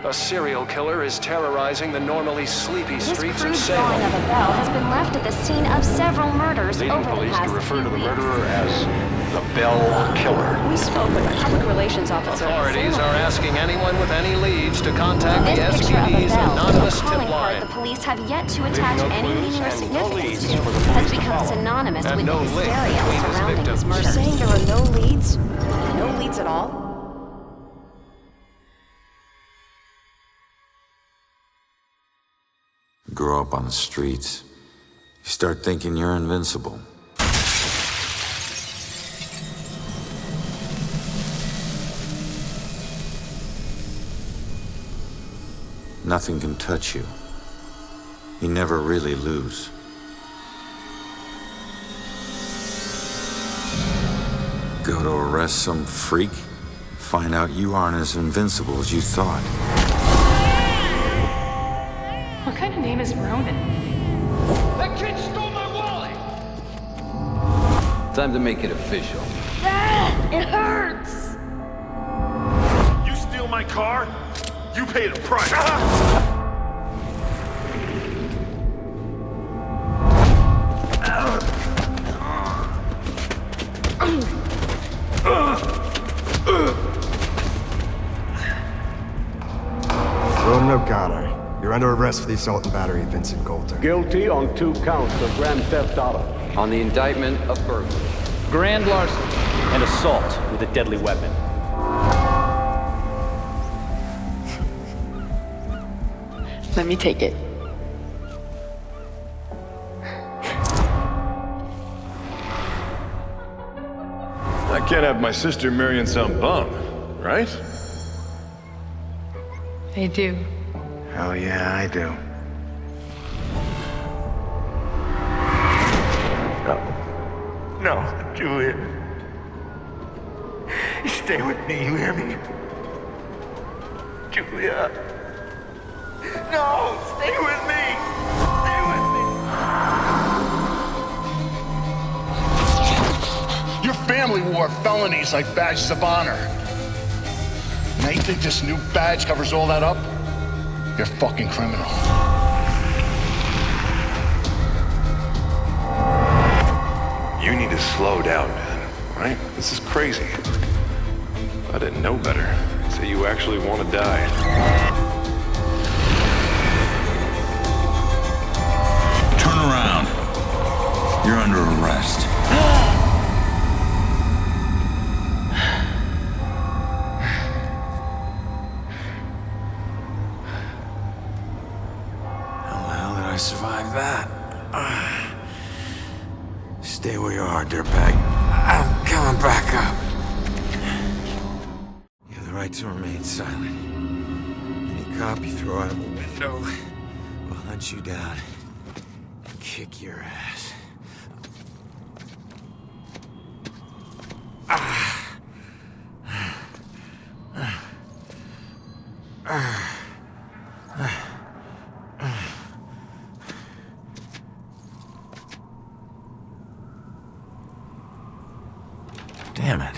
A serial killer is terrorizing the normally sleepy streets of This Salem. crude drawing of a bell has been left at the scene of several murders Leading over the police past to refer few to the weeks. murderer as the Bell Killer. We spoke with a public relations officer. Authorities are asking anyone with any leads to contact the This picture of a SPD's bell, anonymous a tip calling card line. the police have yet to attach no any clues meaning or and no significance leads to, for the has police to become follow. synonymous And with no the link hysteria between his surrounding victims. this murder. You're saying there are no leads? No leads at all? Grow up on the streets. You start thinking you're invincible. Nothing can touch you. You never really lose. Go to arrest some freak, find out you aren't as invincible as you thought. What kind of name is Ronan? That kid stole my wallet! Time to make it official. It hurts! You steal my car? You paid a price. Ronan O'Connor, you're under arrest for the assault and battery of Vincent Coulter. Guilty on 2 counts of grand theft auto. On the indictment of burglary. Grand larceny and assault with a deadly weapon. Let me take it. I can't have my sister marrying some bum, right? They do. Hell yeah, I do. No, Julia. Stay with me, you hear me? Julia. No, stay with me. Stay with me. Your family wore felonies like badges of honor. Now you think this new badge covers all that up? You're a fucking criminal. You need to slow down, man, right? This is crazy. I didn't know better. So you actually want to die. Turn around. You're under arrest. How the hell did I survive that? Stay where you are, dirtbag. I'm coming back up. You have the right to remain silent. Any cop you throw out of a window will hunt you down and kick your ass. Damn it.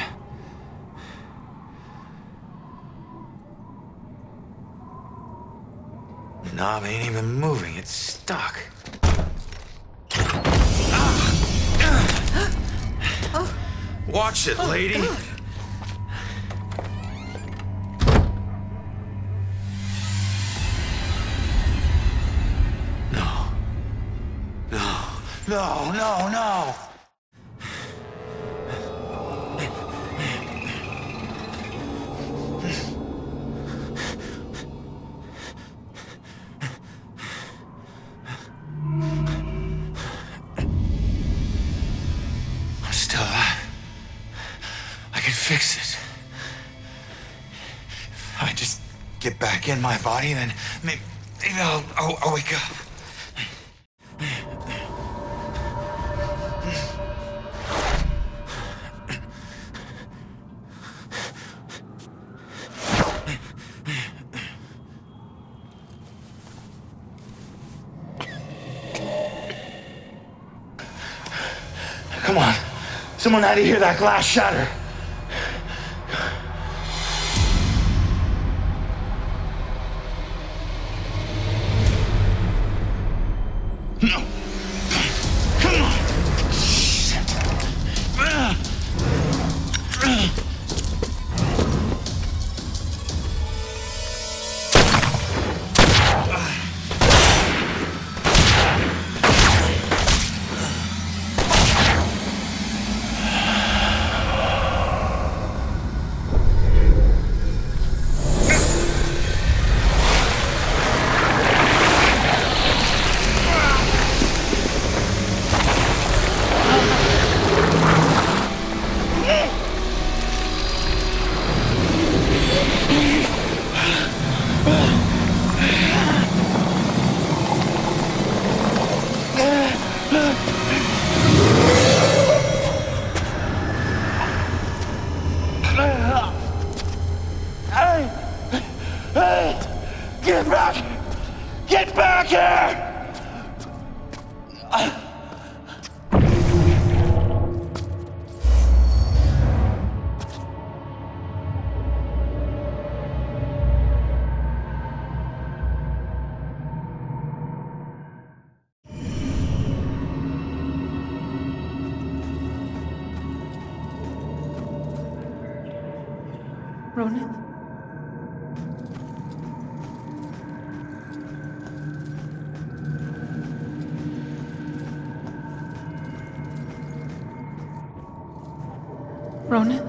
The knob ain't even moving, it's stuck. Watch it, lady. No. No. No, no, no. I'm still alive. I can fix this. If I just get back in my body, then maybe I'll wake up. Come on. Someone had to hear that glass shatter. Get back! Get back here! Ronan? Ronan?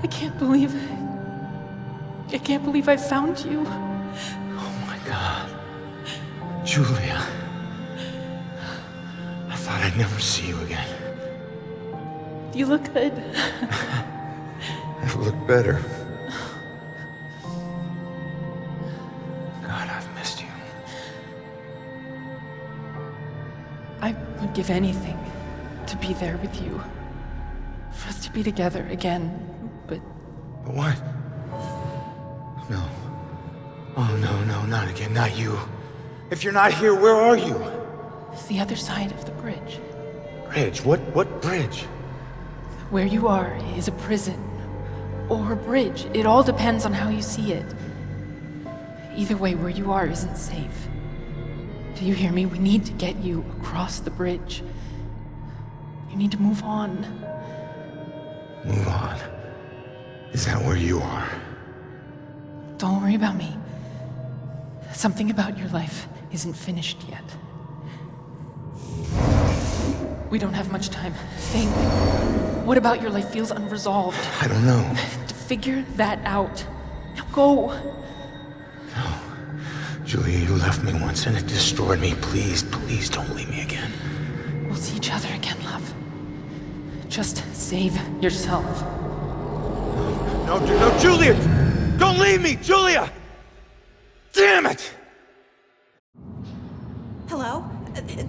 I can't believe it. I can't believe I found you. Oh my God. Julia. I thought I'd never see you again. You look good. Never looked better. God, I've missed you. I would give anything to be there with you. For us to be together again, but... But what? No. Oh, no, not again, not you. If you're not here, where are you? It's the other side of the bridge. Bridge? What bridge? Where you are is a prison. Or a bridge. It all depends on how you see it. Either way, where you are isn't safe. Do you hear me? We need to get you across the bridge. You need to move on. Move on? Is that where you are? Don't worry about me. Something about your life isn't finished yet. We don't have much time. Think. What about your life feels unresolved? I don't know. To figure that out. Now go. No. Julia, you left me once and it destroyed me. Please don't leave me again. We'll see each other again, love. Just save yourself. No, Julia! Don't leave me, Julia! Damn it! Hello?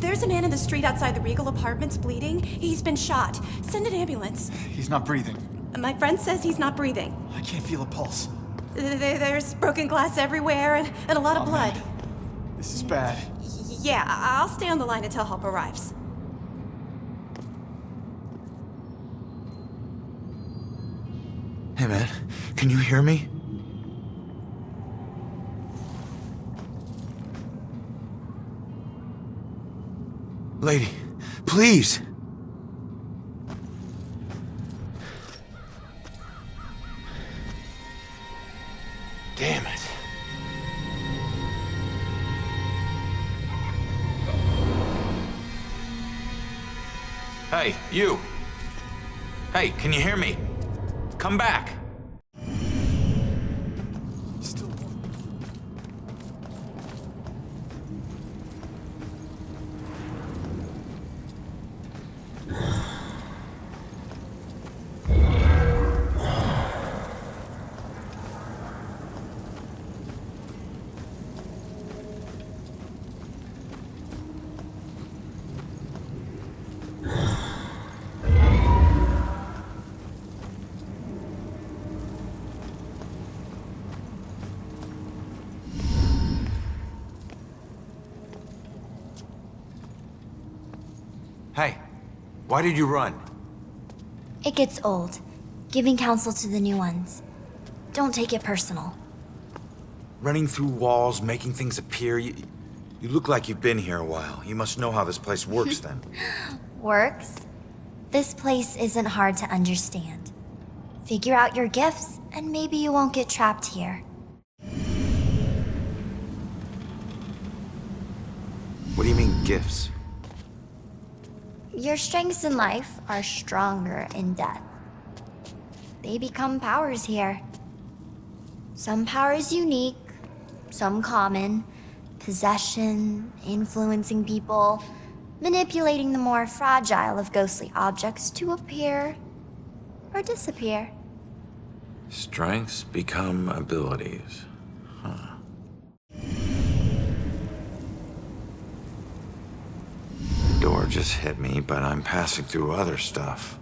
There's a man in the street outside the Regal Apartments bleeding. He's been shot. Send an ambulance. He's not breathing. My friend says he's not breathing. I can't feel a pulse. There's broken glass everywhere and a lot of blood. Man. This is bad. Yeah, I'll stay on the line until help arrives. Hey, man, can you hear me? Lady, please! Damn it. Hey, you! Hey, can you hear me? Come back! Hey, why did you run? It gets old, giving counsel to the new ones. Don't take it personal. Running through walls, making things appear. You look like you've been here a while. You must know how this place works then. Works? This place isn't hard to understand. Figure out your gifts, and maybe you won't get trapped here. What do you mean, gifts? Your strengths in life are stronger in death. They become powers here. Some powers unique, some common. Possession, influencing people, manipulating the more fragile of ghostly objects to appear or disappear. Strengths become abilities. Huh. The door just hit me, but I'm passing through other stuff.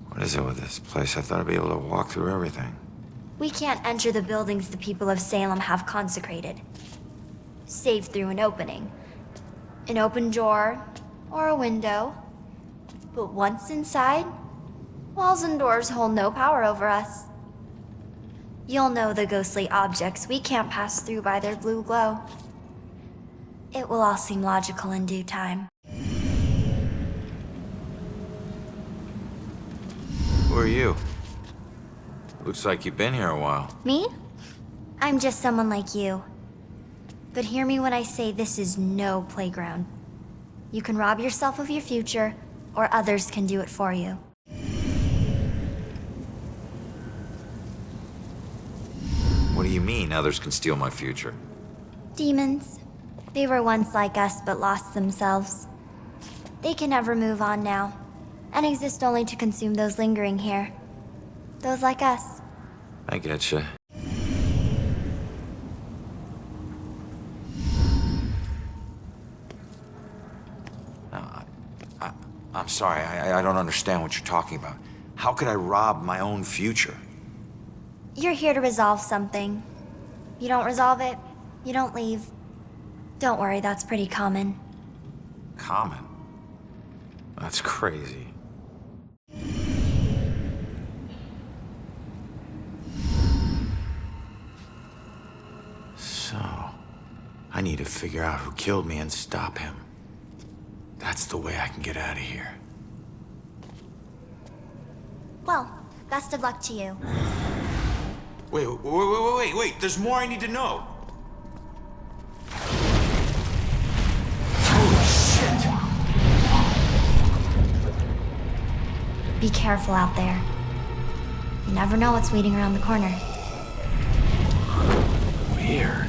What is it with this place? I thought I'd be able to walk through everything. We can't enter the buildings the people of Salem have consecrated, save through an opening. An open door, or a window. But once inside, walls and doors hold no power over us. You'll know the ghostly objects we can't pass through by their blue glow. It will all seem logical in due time. Who are you? Looks like you've been here a while. Me? I'm just someone like you. But hear me when I say this is no playground. You can rob yourself of your future, or others can do it for you. What do you mean others can steal my future? Demons. They were once like us but lost themselves. They can never move on now, and exist only to consume those lingering here. Those like us. I getcha. I'm sorry, I don't understand what you're talking about. How could I rob my own future? You're here to resolve something. You don't resolve it, you don't leave. Don't worry, that's pretty common. Common? That's crazy. So, I need to figure out who killed me and stop him. That's the way I can get out of here. Well, best of luck to you. Wait, there's more I need to know. Holy shit! Be careful out there. You never know what's waiting around the corner. Weird.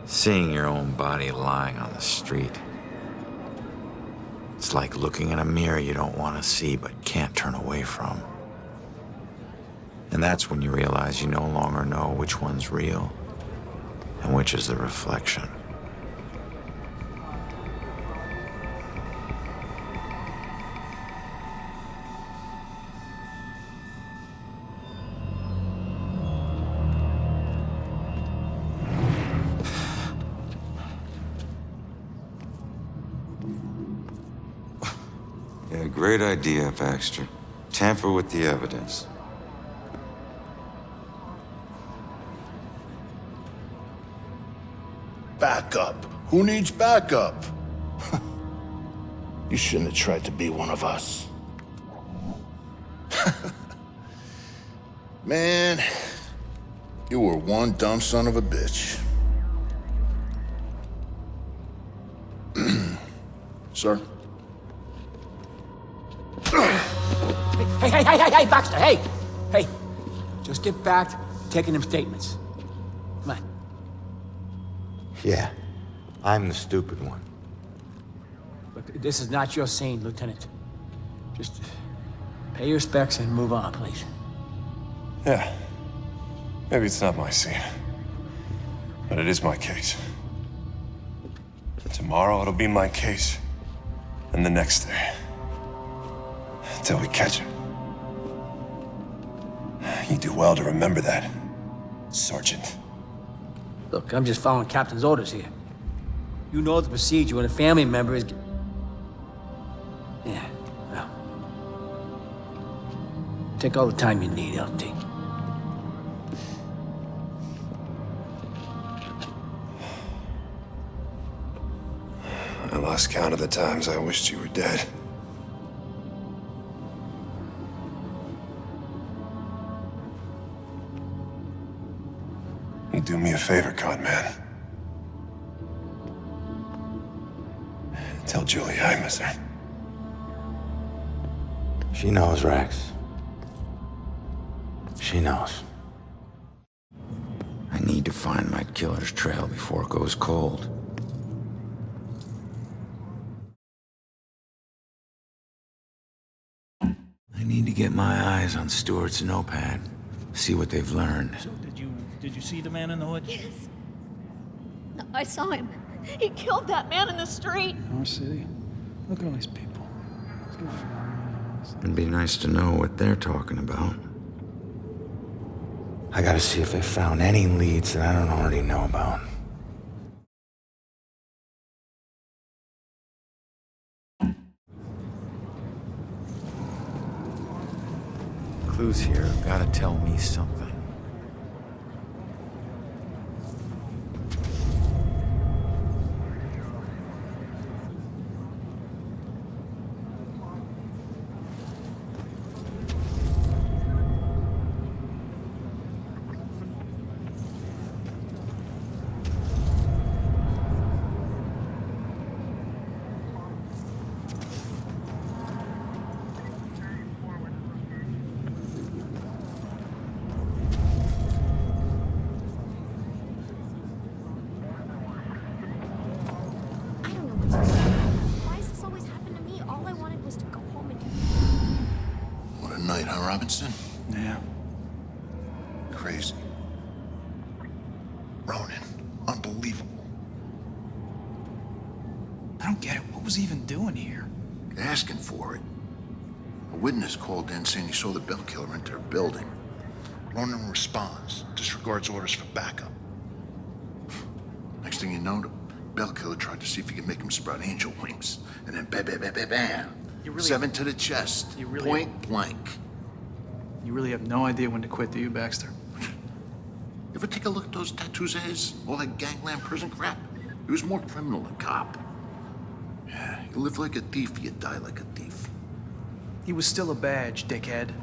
Seeing your own body lying on the street. It's like looking in a mirror you don't want to see but can't turn away from. And that's when you realize you no longer know which one's real and which is the reflection. Yeah, great idea, Baxter. Tamper with the evidence. Backup. Who needs backup? You shouldn't have tried to be one of us. Man, you were one dumb son of a bitch. Sir? Hey, Baxter, hey! Hey, just get back to taking them statements. Come on. Yeah, I'm the stupid one. Look, this is not your scene, Lieutenant. Just pay your respects and move on, please. Yeah. Maybe it's not my scene. But it is my case. Tomorrow it'll be my case. And the next day. Until we catch him. You do well to remember that, Sergeant. Look, I'm just following Captain's orders here. You know the procedure when a family member is... Yeah, well... Take all the time you need, LT. I lost count of the times I wished you were dead. You do me a favor, con man. Tell Julie I miss her. She knows, Rex. She knows. I need to find my killer's trail before it goes cold. I need to get my eyes on Stewart's notepad. See what they've learned. So did you see the man in the hood? Yes. I saw him. He killed that man in the street. Our city. Look at all these people. Let's go figure out. It'd be nice to know what they're talking about. I gotta see if they found any leads that I don't already know about. Clues here have gotta tell me something. Why does this always happen to me? All I wanted was to go home and... What a night, huh, Robinson? Yeah. Crazy. Ronan, unbelievable. I don't get it. What was he even doing here? Asking for it. A witness called in saying he saw the bell killer enter a building. Ronan responds, disregards orders for backup. Next thing you know, the bell killer tried to see if he could make him sprout angel wings. And then bam, bam, bam, bam, bam. 7 to the chest. Point blank. You really have no idea when to quit, do you, Baxter? You ever take a look at those tattoos of his? All that gangland prison crap? He was more criminal than cop. Yeah, you live like a thief, you die like a thief. He was still a badge, dickhead.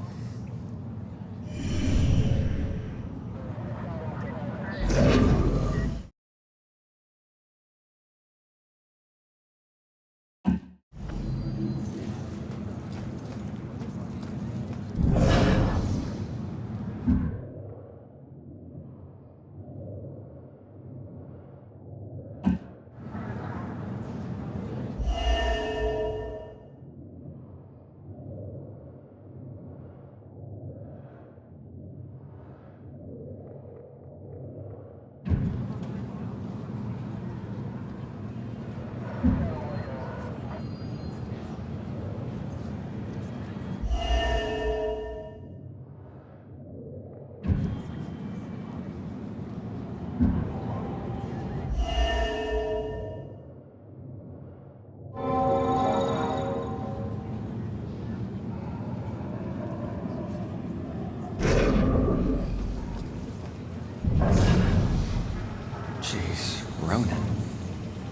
Jeez, Ronan.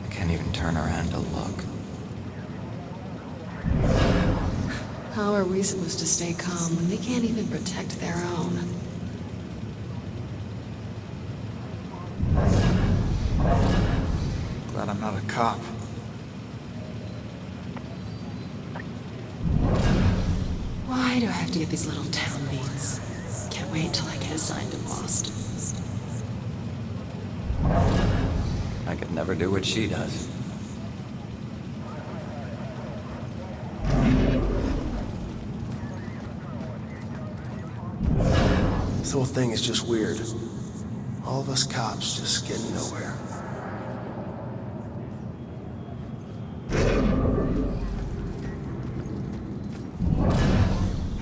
I can't even turn around to look. How are we supposed to stay calm when they can't even protect their own? Glad I'm not a cop. Why do I have to get these little town beats? Can't wait till I get assigned to Lost. I could never do what she does. This whole thing is just weird. All of us cops just getting nowhere.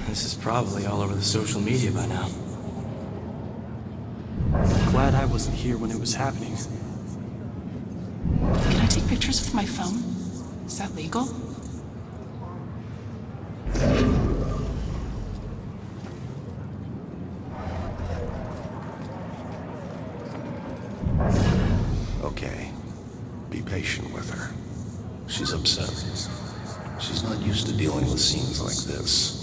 This is probably all over the social media by now. Glad I wasn't here when it was happening. Can I take pictures with my phone? Is that legal? Okay. Be patient with her. She's upset. She's not used to dealing with scenes like this.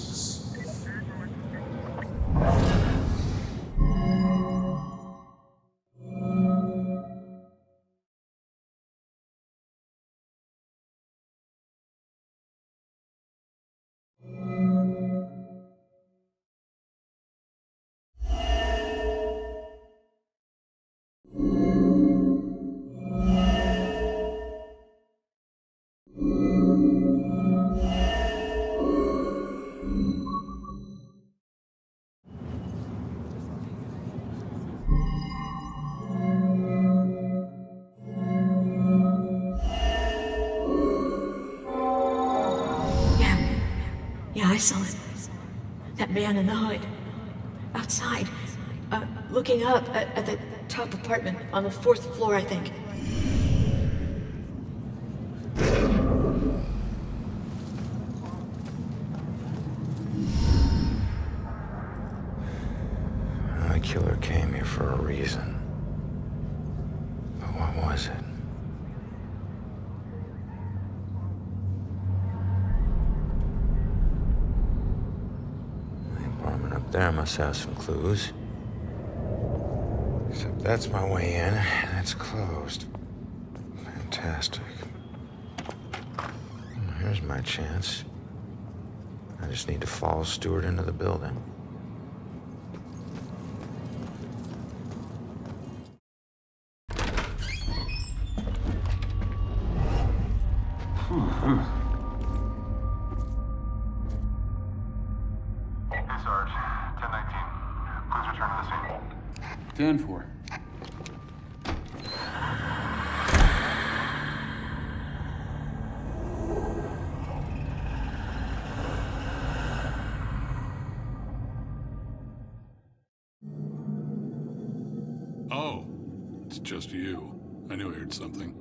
Yeah, I saw it. That man in the hood. Outside. Looking up at the top apartment on the 4th floor, I think. The killer came here for a reason. But what was it? Up there must have some clues. Except that's my way in, and it's closed. Fantastic. Here's my chance. I just need to follow Stewart into the building. Hey, Sarge. 1019. Please return to the scene. 10-4. Oh, it's just you. I knew I heard something.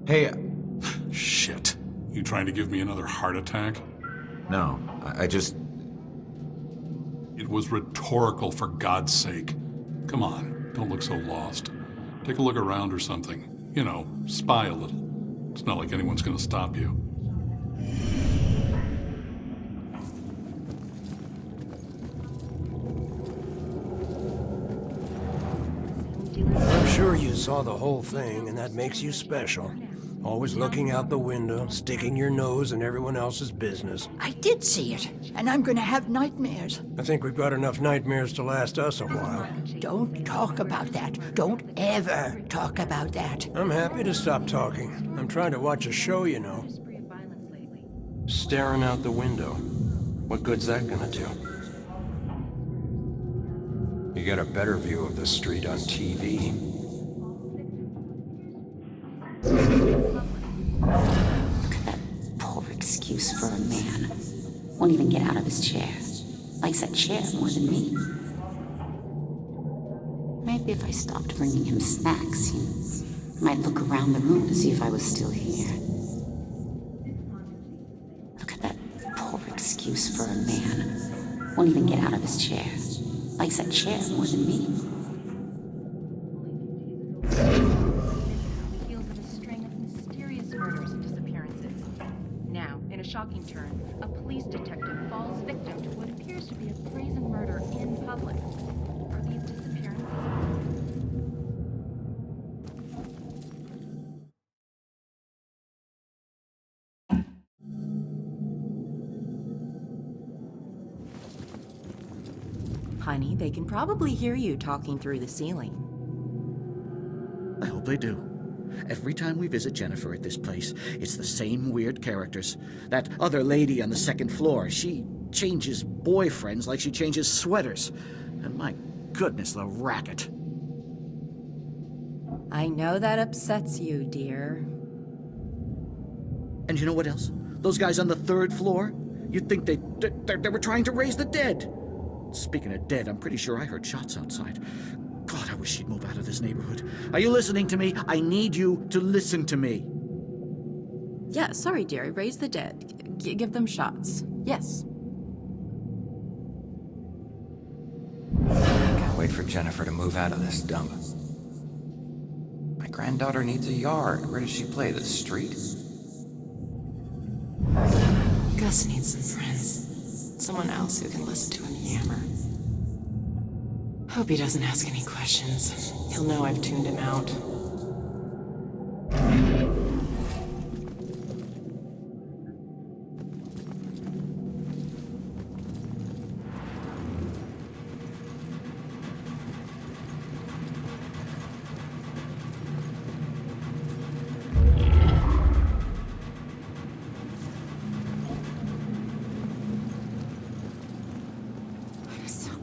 Hey, Shit. You trying to give me another heart attack? no, I just... It was rhetorical, for God's sake. Come on, don't look so lost. Take a look around or something. You know, spy a little. It's not like anyone's gonna stop you. I'm sure you saw the whole thing, and that makes you special. Always looking out the window, sticking your nose in everyone else's business. I did see it, and I'm gonna have nightmares. I think we've got enough nightmares to last us a while. Don't talk about that. Don't ever talk about that. I'm happy to stop talking. I'm trying to watch a show, you know. Staring out the window. What good's that gonna do? You get a better view of the street on TV. Look at that poor excuse for a man. Won't even get out of his chair. Likes that chair more than me. Maybe if I stopped bringing him snacks, he might look around the room to see if I was still here. Look at that poor excuse for a man. Won't even get out of his chair. Likes that chair more than me. Heels of a string of mysterious murders and disappearances. Now, in a shocking turn, a police detective falls victim to what appears to be a brazen murder in public. Are these disappearances? Honey, they can probably hear you talking through the ceiling. I hope they do. Every time we visit Jennifer at this place, it's the same weird characters. That other lady on the 2nd floor, she changes boyfriends like she changes sweaters. And my goodness, the racket. I know that upsets you, dear. And you know what else? Those guys on the 3rd floor? You'd think they were trying to raise the dead. Speaking of dead, I'm pretty sure I heard shots outside. God, I wish she'd move out of this neighborhood. Are you listening to me? I need you to listen to me. Yeah, sorry, dear. Raise the dead. Give them shots. Yes. wait for Jennifer to move out of this dump. My granddaughter needs a yard. Where does she play? The street? Gus needs some friends. Someone else who can listen to him yammer. Hope he doesn't ask any questions. He'll know I've tuned him out.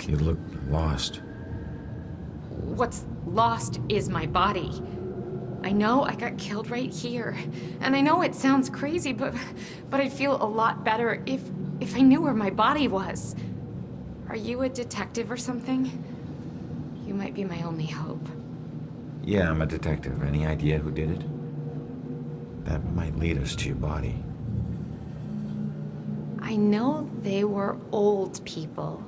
You look lost. What's lost is my body. I know I got killed right here. And I know it sounds crazy, but I'd feel a lot better if I knew where my body was. Are you a detective or something? You might be my only hope. Yeah, I'm a detective. Any idea who did it? That might lead us to your body. I know they were old people.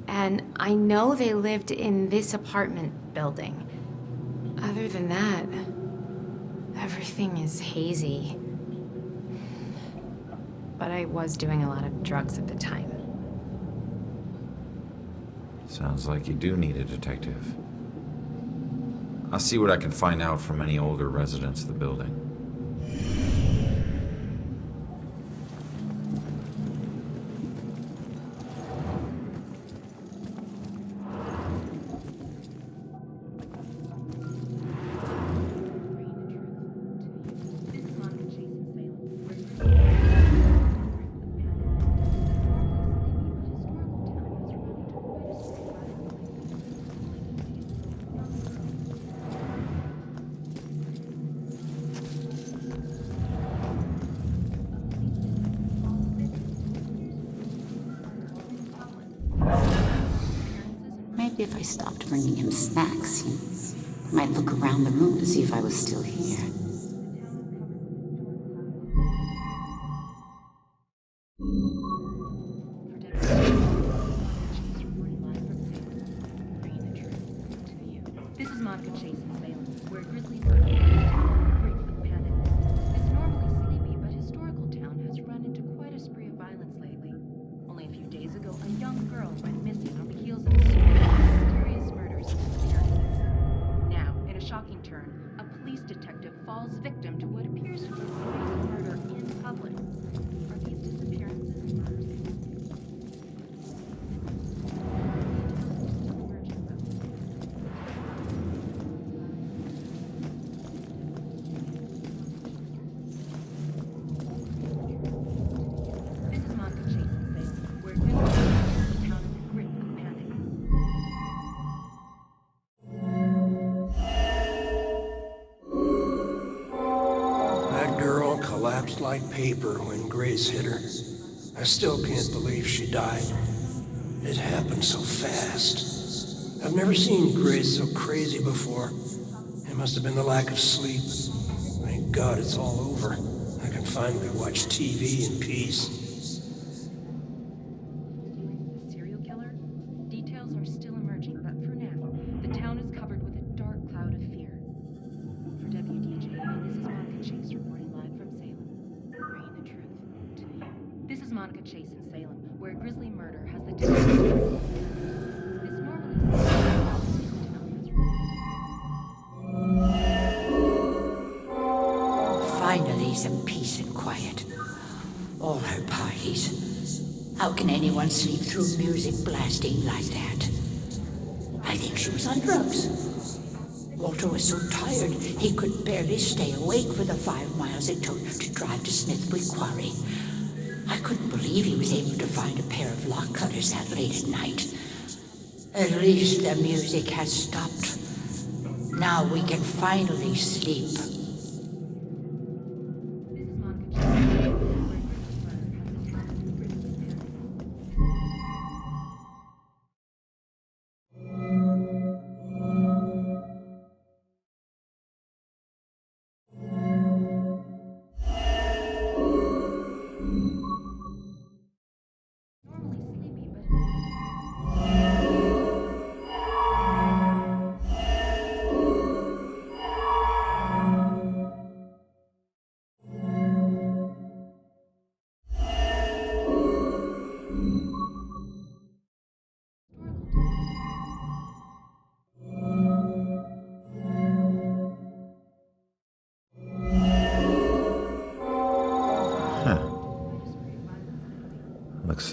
And I know they lived in this apartment building. Other than that, everything is hazy. But I was doing a lot of drugs at the time. Sounds like you do need a detective. I'll see what I can find out from any older residents of the building. Maybe if I stopped bringing him snacks, he might look around the room to see if I was still here. This is Monica Chase in Salem, where grizzly birds break with panic. This normally sleepy but historical town has run into quite a spree of violence lately. Only a few days ago, a young girl went missing on the heels of a string of mysterious murders and disappearances. Now, in a shocking turn, a police detective falls victim to what appears to be a crazy murder in public. Are these disappearances and murders? That girl collapsed like paper when Grace hit her. I still can't believe she died. It happened so fast. I've never seen Grace so crazy before. It must have been the lack of sleep. Thank God it's all over. I can finally watch TV in peace. Serial killer? Details are still emerging, but for now, the town is covered with a dark cloud of fear. For WDJ, this is Monica Chase reporting live from Salem, bringing the truth to you. This is Monica Chase in Salem, where a grisly murder has the This Finally, some peace and quiet. All her parties. How can anyone sleep through music blasting like that? I think she was on drugs. Walter was so tired he could barely stay awake for the 5 miles it took to drive to Smithwick Quarry. I couldn't believe he was able to find a pair of lock cutters that late at night. At least the music has stopped. Now we can finally sleep.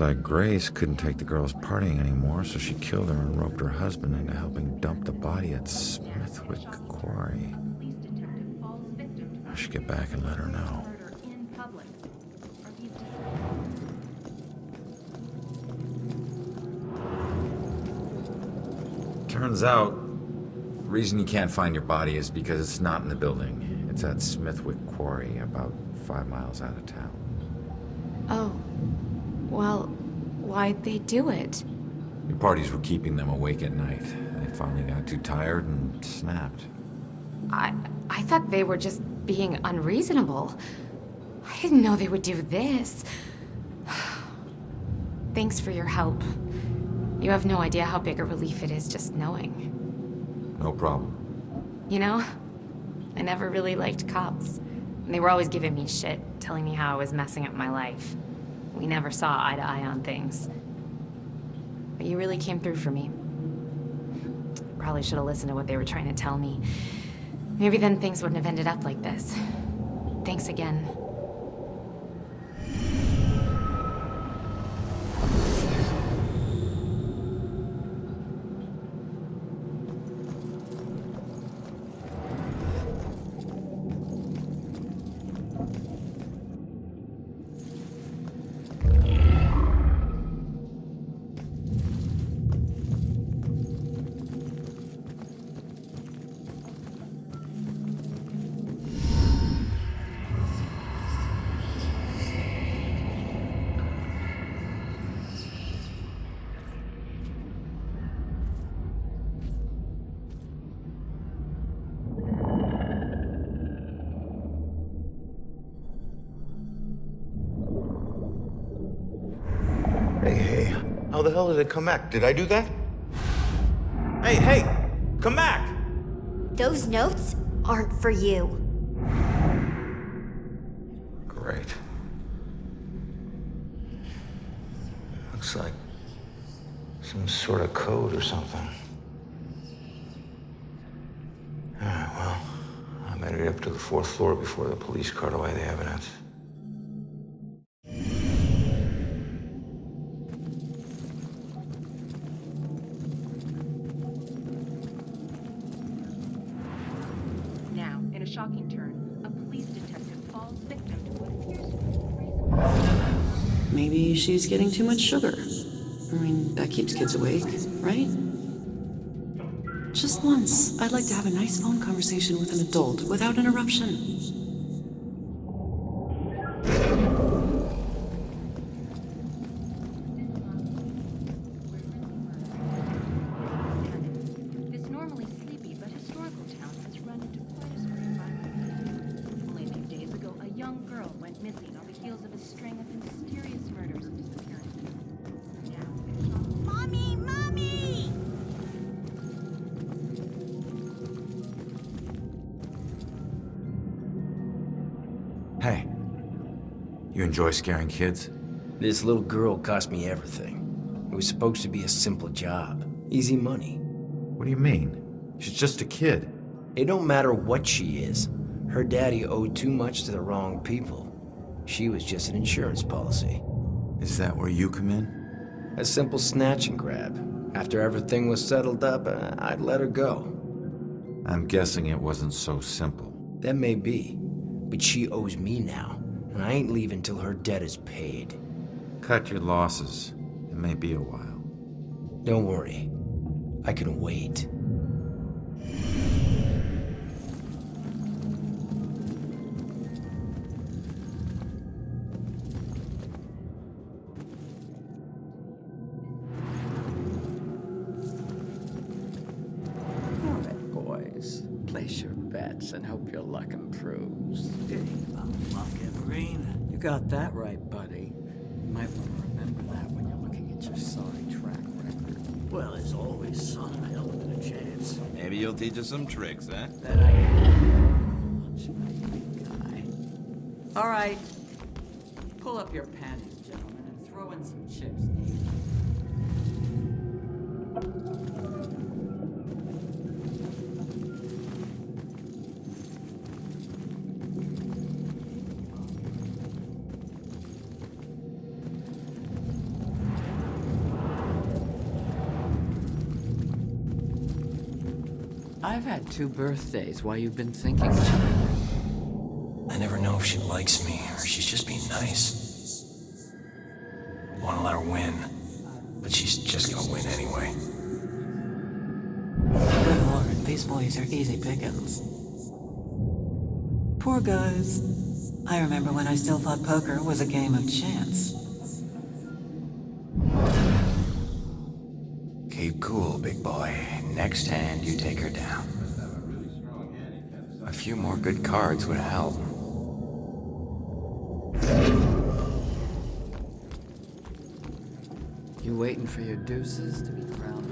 Looks like Grace couldn't take the girls partying anymore, so she killed her and roped her husband into helping dump the body at Smithwick Quarry. I should get back and let her know. Turns out, the reason you can't find your body is because it's not in the building. It's at Smithwick Quarry, about 5 miles out of town. Oh. Well, why'd they do it? The parties were keeping them awake at night. They finally got too tired and snapped. I thought they were just being unreasonable. I didn't know they would do this. Thanks for your help. You have no idea how big a relief it is just knowing. No problem. You know, I never really liked cops. And they were always giving me shit, telling me how I was messing up my life. We never saw eye to eye on things. But you really came through for me. Probably should have listened to what they were trying to tell me. Maybe then things wouldn't have ended up like this. Thanks again. Hey, how the hell did it come back? Did I do that? Hey, come back! Those notes aren't for you. Great. Looks like some sort of code or something. Alright, well, I made it up to the 4th floor before the police cart away the evidence. Now, in a shocking turn, a police detective falls victim to what appears to be brazen. Maybe she's getting too much sugar. I mean, that keeps kids awake, right? Just once, I'd like to have a nice phone conversation with an adult without interruption. This normally sleepy but historical town has run into quite a string of violence. Only a few days ago, a young girl went missing on the heels of a string of mysterious murders and disappearances. Mommy! Mommy! Hey, you enjoy scaring kids? This little girl cost me everything. It was supposed to be a simple job. Easy money. What do you mean? She's just a kid. It don't matter what she is. Her daddy owed too much to the wrong people. She was just an insurance policy. Is that where you come in? A simple snatch and grab. After everything was settled up, I'd let her go. I'm guessing it wasn't so simple. That may be, but she owes me now, and I ain't leaving till her debt is paid. Cut your losses. It may be a while. Don't worry. I can wait. All right, boys. Place your bets and hope your luck improves. Luck, Evergreen. You got that right, buddy. You might want to remember that when you're looking at your sorry track record. Well, there's always some element of chance. Maybe you'll teach us some tricks, huh? That I am. Watch my big guy. All right. Pull up your panties, gentlemen, and throw in some chips neat. I've had 2 birthdays while you've been thinking. I never know if she likes me or she's just being nice. Want to let her win, but she's just gonna win anyway. Good lord, these boys are easy pickings. Poor guys. I remember when I still thought poker was a game of chance. Keep cool, big boy. Next hand, you take her down. A few more good cards would help. You waiting for your deuces to be crowned?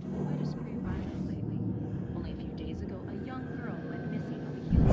Quite a spree of violence lately. Only a few days ago, a young girl went missing on the heels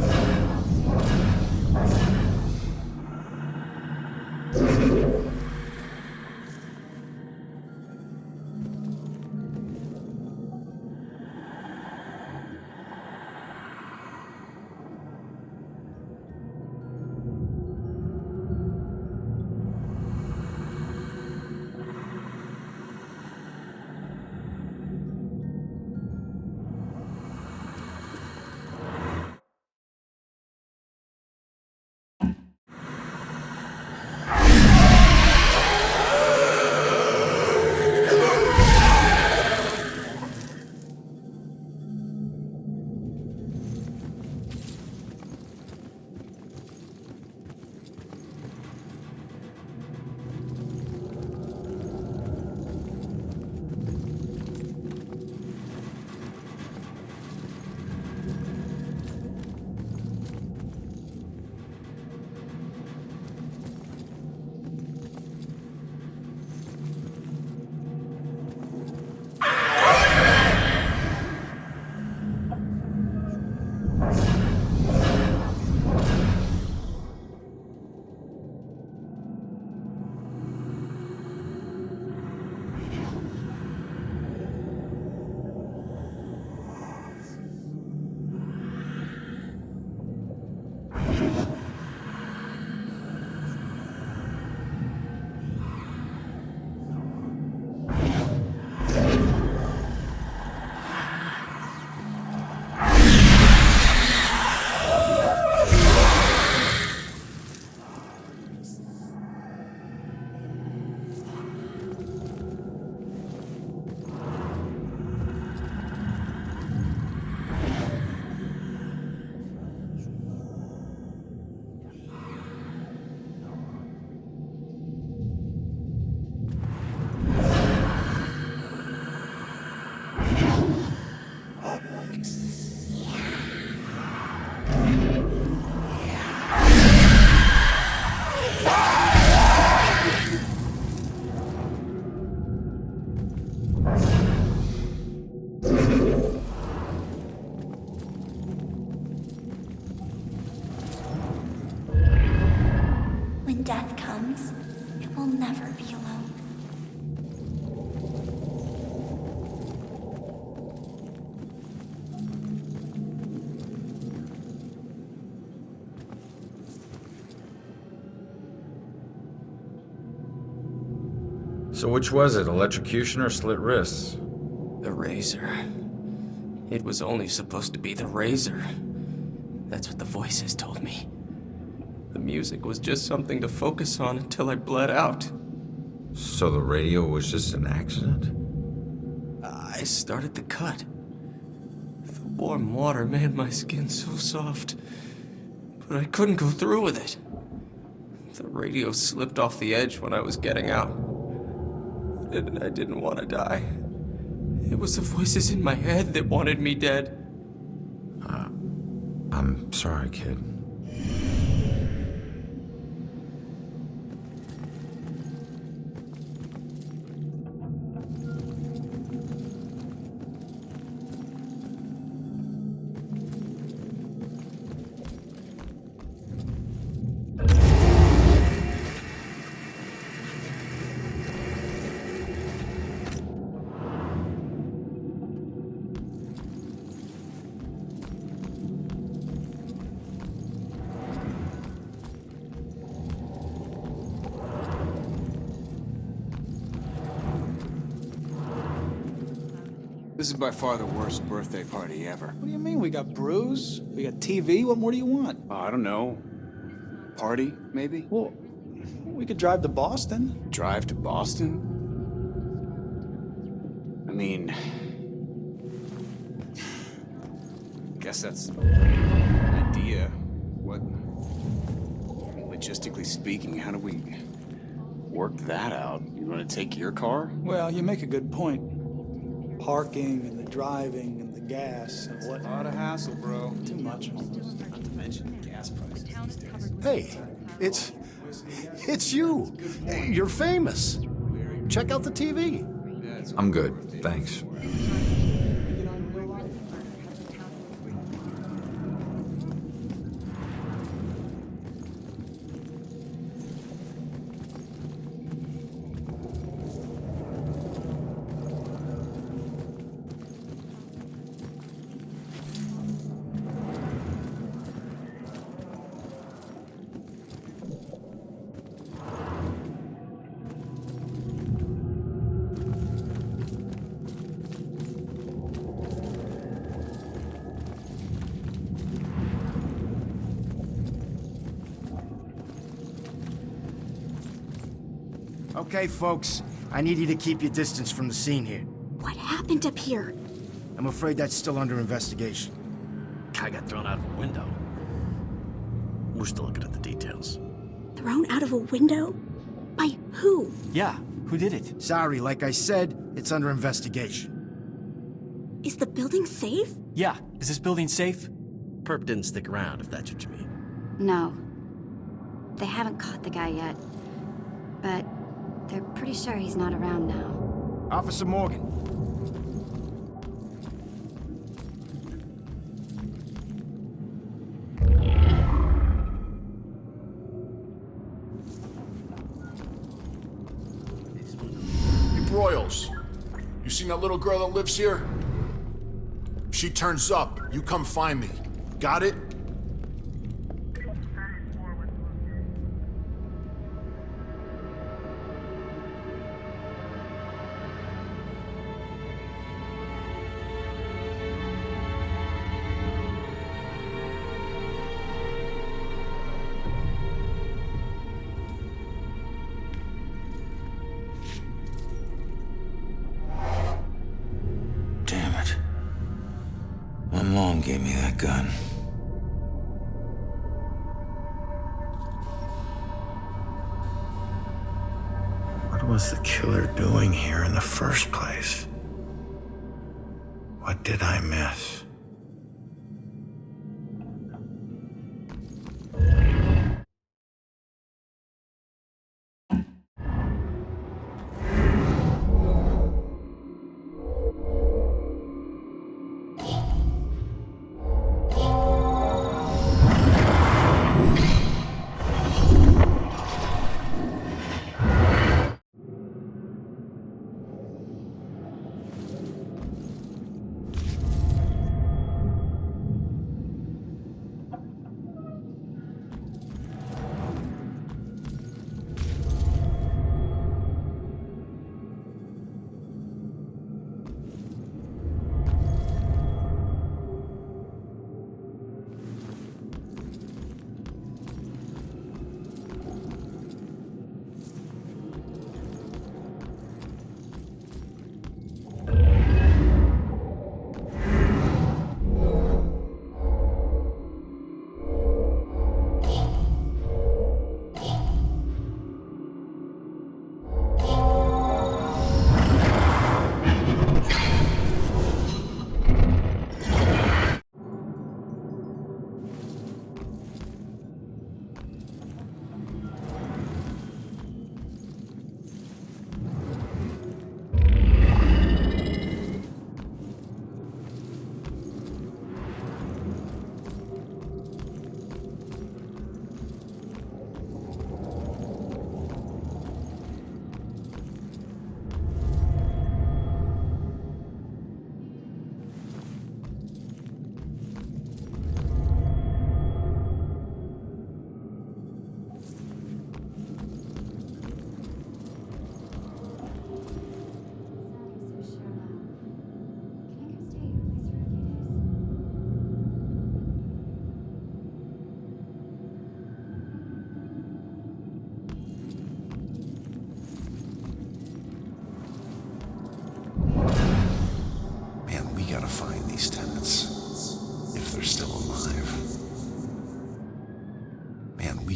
When death comes, it will never be alone. So which was it, electrocution or slit wrists? The razor. It was only supposed to be the razor. That's what the voices told me. The music was just something to focus on until I bled out. So the radio was just an accident? I started the cut. The warm water made my skin so soft, but I couldn't go through with it. The radio slipped off the edge when I was getting out. And I didn't want to die. It was the voices in my head that wanted me dead. I'm sorry, kid. This is by far the worst birthday party ever. What do you mean? We got brews, we got TV. What more do you want? Oh, I don't know. Party, maybe? Well, we could drive to Boston. Drive to Boston? I mean... guess that's an idea. What... logistically speaking, how do we work that out? You want to take your car? Well, you make a good point. Parking and the driving and the gas and what... A lot of hassle, bro. Too much. Not to mention gas prices. Hey, it's you. You're famous. Check out the TV. I'm good, thanks. Okay, folks. I need you to keep your distance from the scene here. What happened up here? I'm afraid that's still under investigation. Guy got thrown out of a window. We're still looking at the details. Thrown out of a window? By who? Yeah, who did it? Sorry, like I said, it's under investigation. Is the building safe? Yeah, is this building safe? Perp didn't stick around, if that's what you mean. No. They haven't caught the guy yet. But they're pretty sure he's not around now. Officer Morgan. Hey, Broyles. You seen that little girl that lives here? If she turns up, you come find me. Got it? Damn it. One Long gave me that gun. What was the killer doing here in the first place? What did I miss?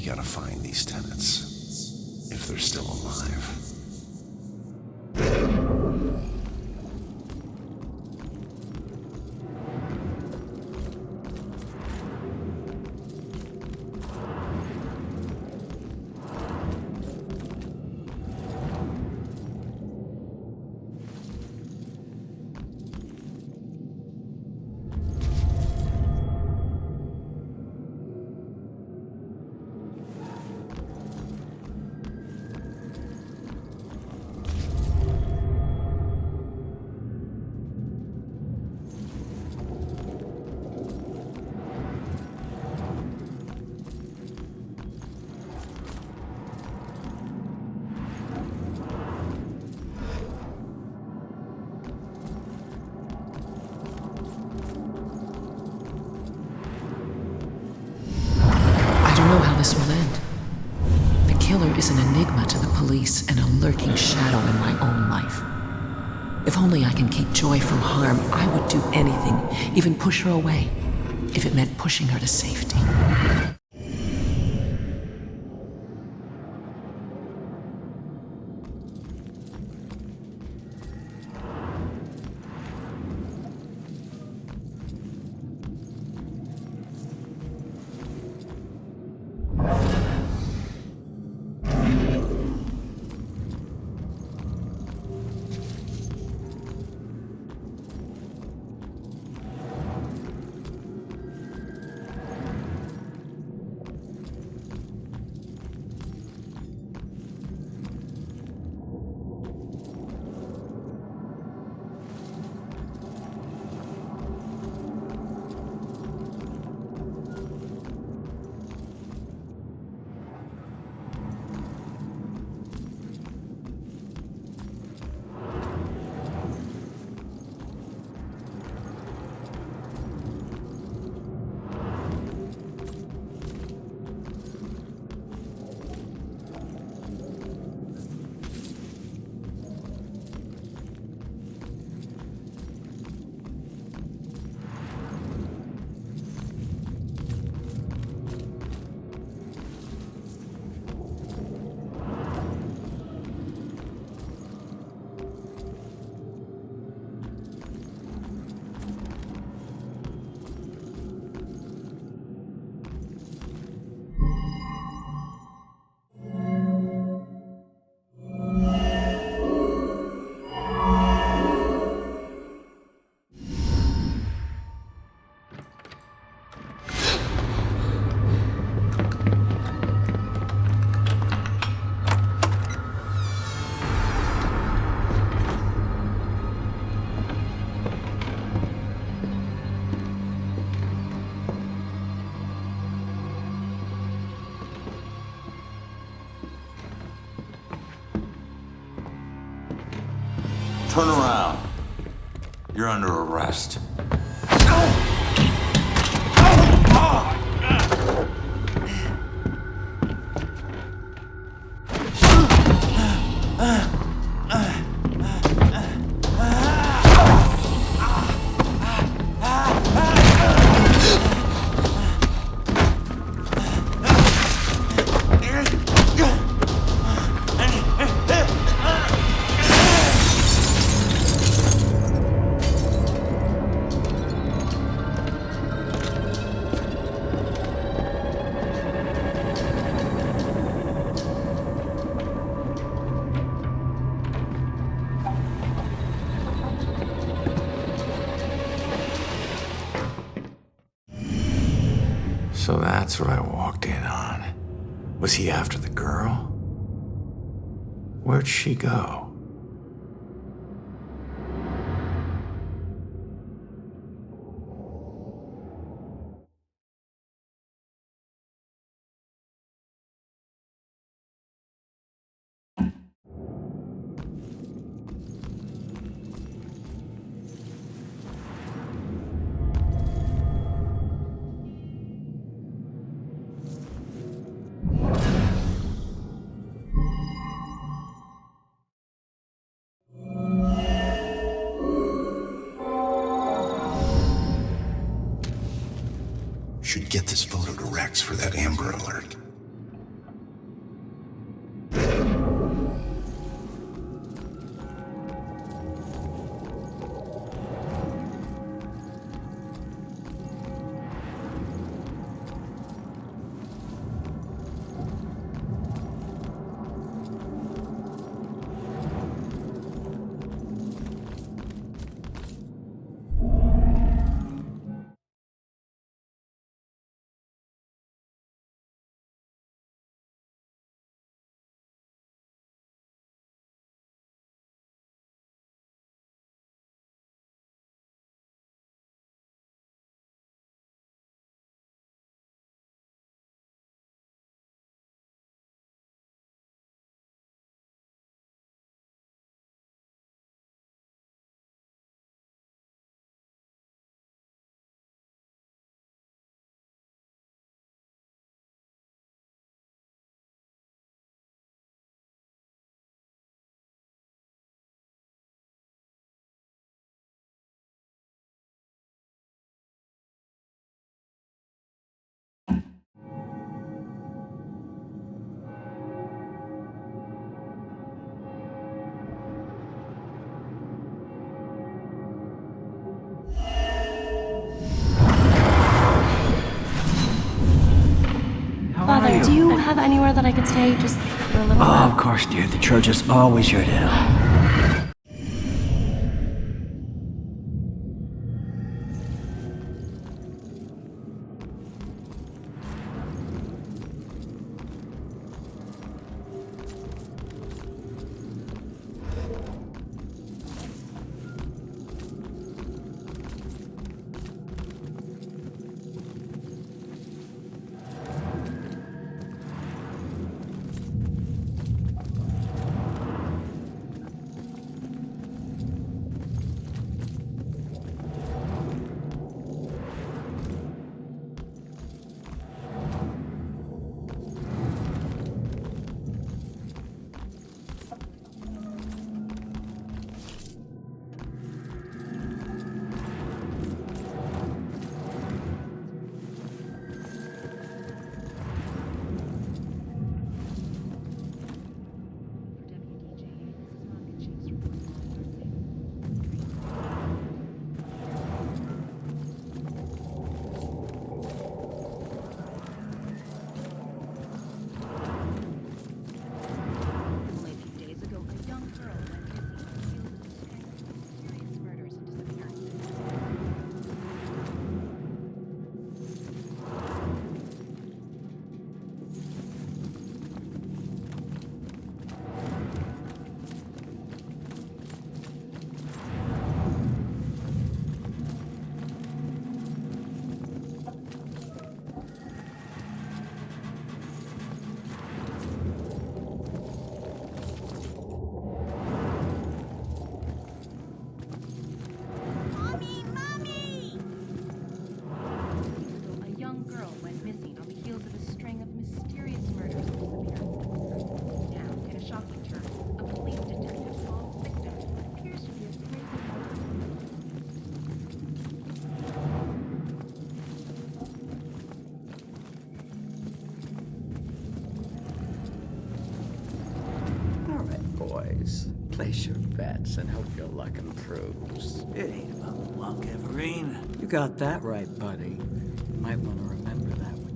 We gotta find these tenants, if they're still alive. I don't know how this will end. The killer is an enigma to the police and a lurking shadow in my own life. If only I can keep Joy from harm, I would do anything, even push her away, if it meant pushing her to safety. Turn around. You're under arrest. So that's what I walked in on. Was he after the girl? Where'd she go? Should get this photo to Rex for that Amber Alert. you. Do you have anywhere that I could stay just for a little bit? Oh, of course, dear. The church is always your to help. Place your bets and hope your luck improves. It ain't about luck, Everine. You got that right, buddy. You might want to remember that one.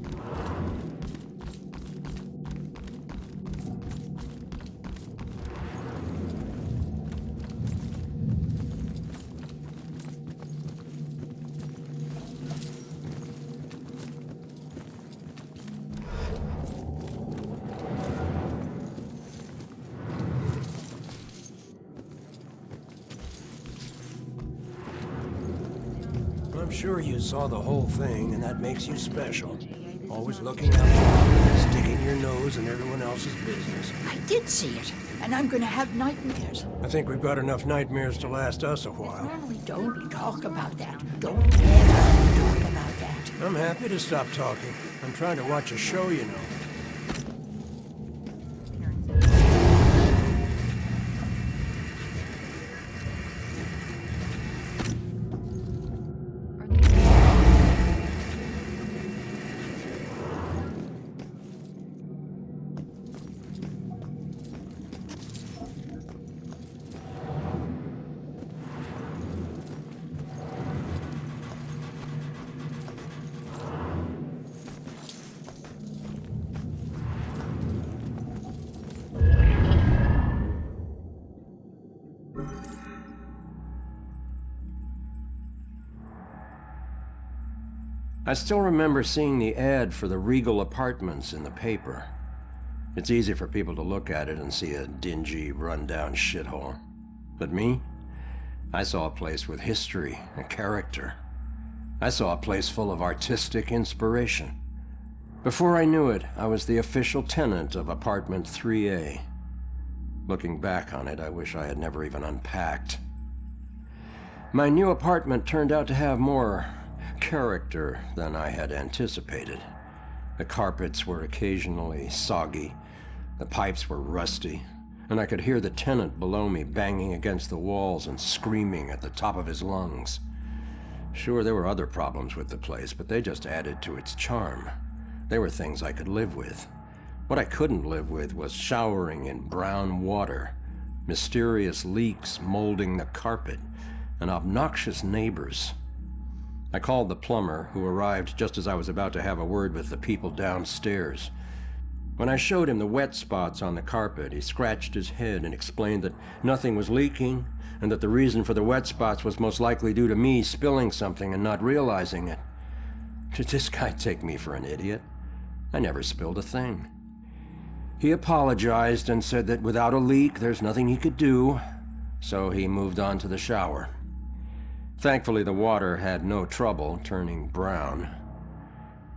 I'm sure you saw the whole thing, and that makes you special. Always looking out, sticking your nose in everyone else's business. I did see it, and I'm gonna have nightmares. I think we've got enough nightmares to last us a while. Don't talk about that. Don't ever talk about that. I'm happy to stop talking. I'm trying to watch a show, you know. I still remember seeing the ad for the Regal Apartments in the paper. It's easy for people to look at it and see a dingy, run-down shithole. But me? I saw a place with history, a character. I saw a place full of artistic inspiration. Before I knew it, I was the official tenant of apartment 3A. Looking back on it, I wish I had never even unpacked. My new apartment turned out to have more character than I had anticipated. The carpets were occasionally soggy, the pipes were rusty, and I could hear the tenant below me banging against the walls and screaming at the top of his lungs. Sure, there were other problems with the place, but they just added to its charm. They were things I could live with. What I couldn't live with was showering in brown water, mysterious leaks molding the carpet, and obnoxious neighbors. I called the plumber, who arrived just as I was about to have a word with the people downstairs. When I showed him the wet spots on the carpet, he scratched his head and explained that nothing was leaking, and that the reason for the wet spots was most likely due to me spilling something and not realizing it. Did this guy take me for an idiot? I never spilled a thing. He apologized and said that without a leak, there's nothing he could do, so he moved on to the shower. Thankfully, the water had no trouble turning brown.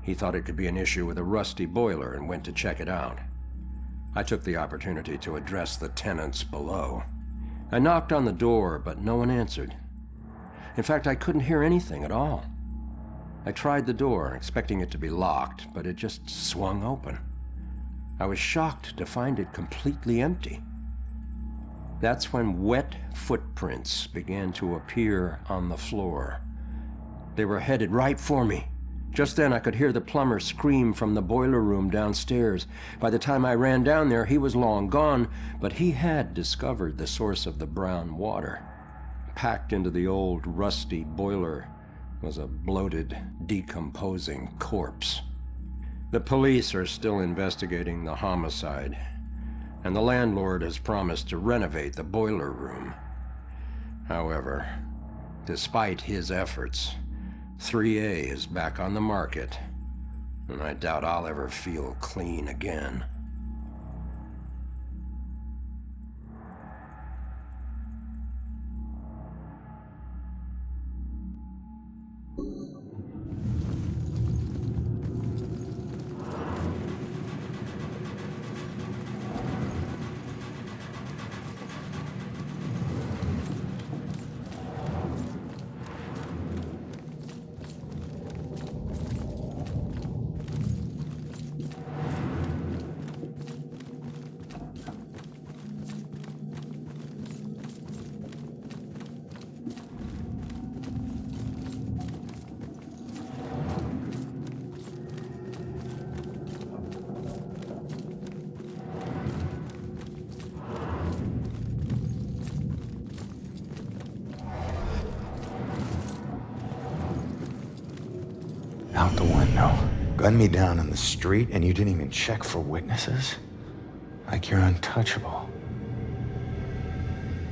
He thought it could be an issue with a rusty boiler and went to check it out. I took the opportunity to address the tenants below. I knocked on the door, but no one answered. In fact, I couldn't hear anything at all. I tried the door, expecting it to be locked, but it just swung open. I was shocked to find it completely empty. That's when wet footprints began to appear on the floor. They were headed right for me. Just then, I could hear the plumber scream from the boiler room downstairs. By the time I ran down there, he was long gone, but he had discovered the source of the brown water. Packed into the old, rusty boiler was a bloated, decomposing corpse. The police are still investigating the homicide, and the landlord has promised to renovate the boiler room. However, despite his efforts, 3A is back on the market, and I doubt I'll ever feel clean again. Out the window. Gun me down in the street and you didn't even check for witnesses? Like you're untouchable.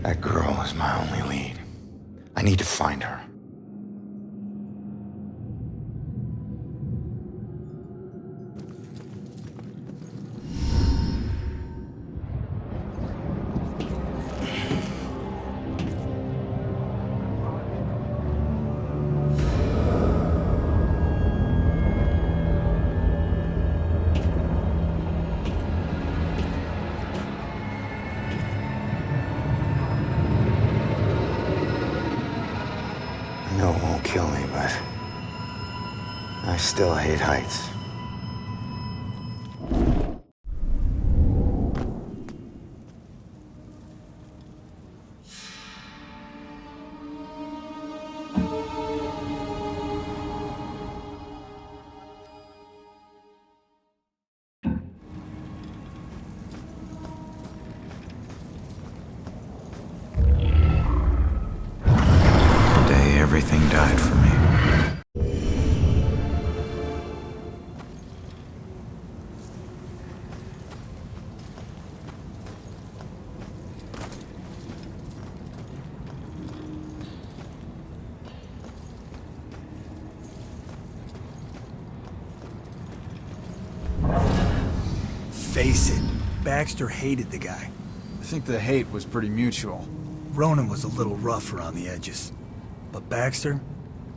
That girl is my only lead. I need to find her. I know it won't kill me, but I still hate heights. Everything died for me. Face it, Baxter hated the guy. I think the hate was pretty mutual. Ronan was a little rough around the edges. But Baxter,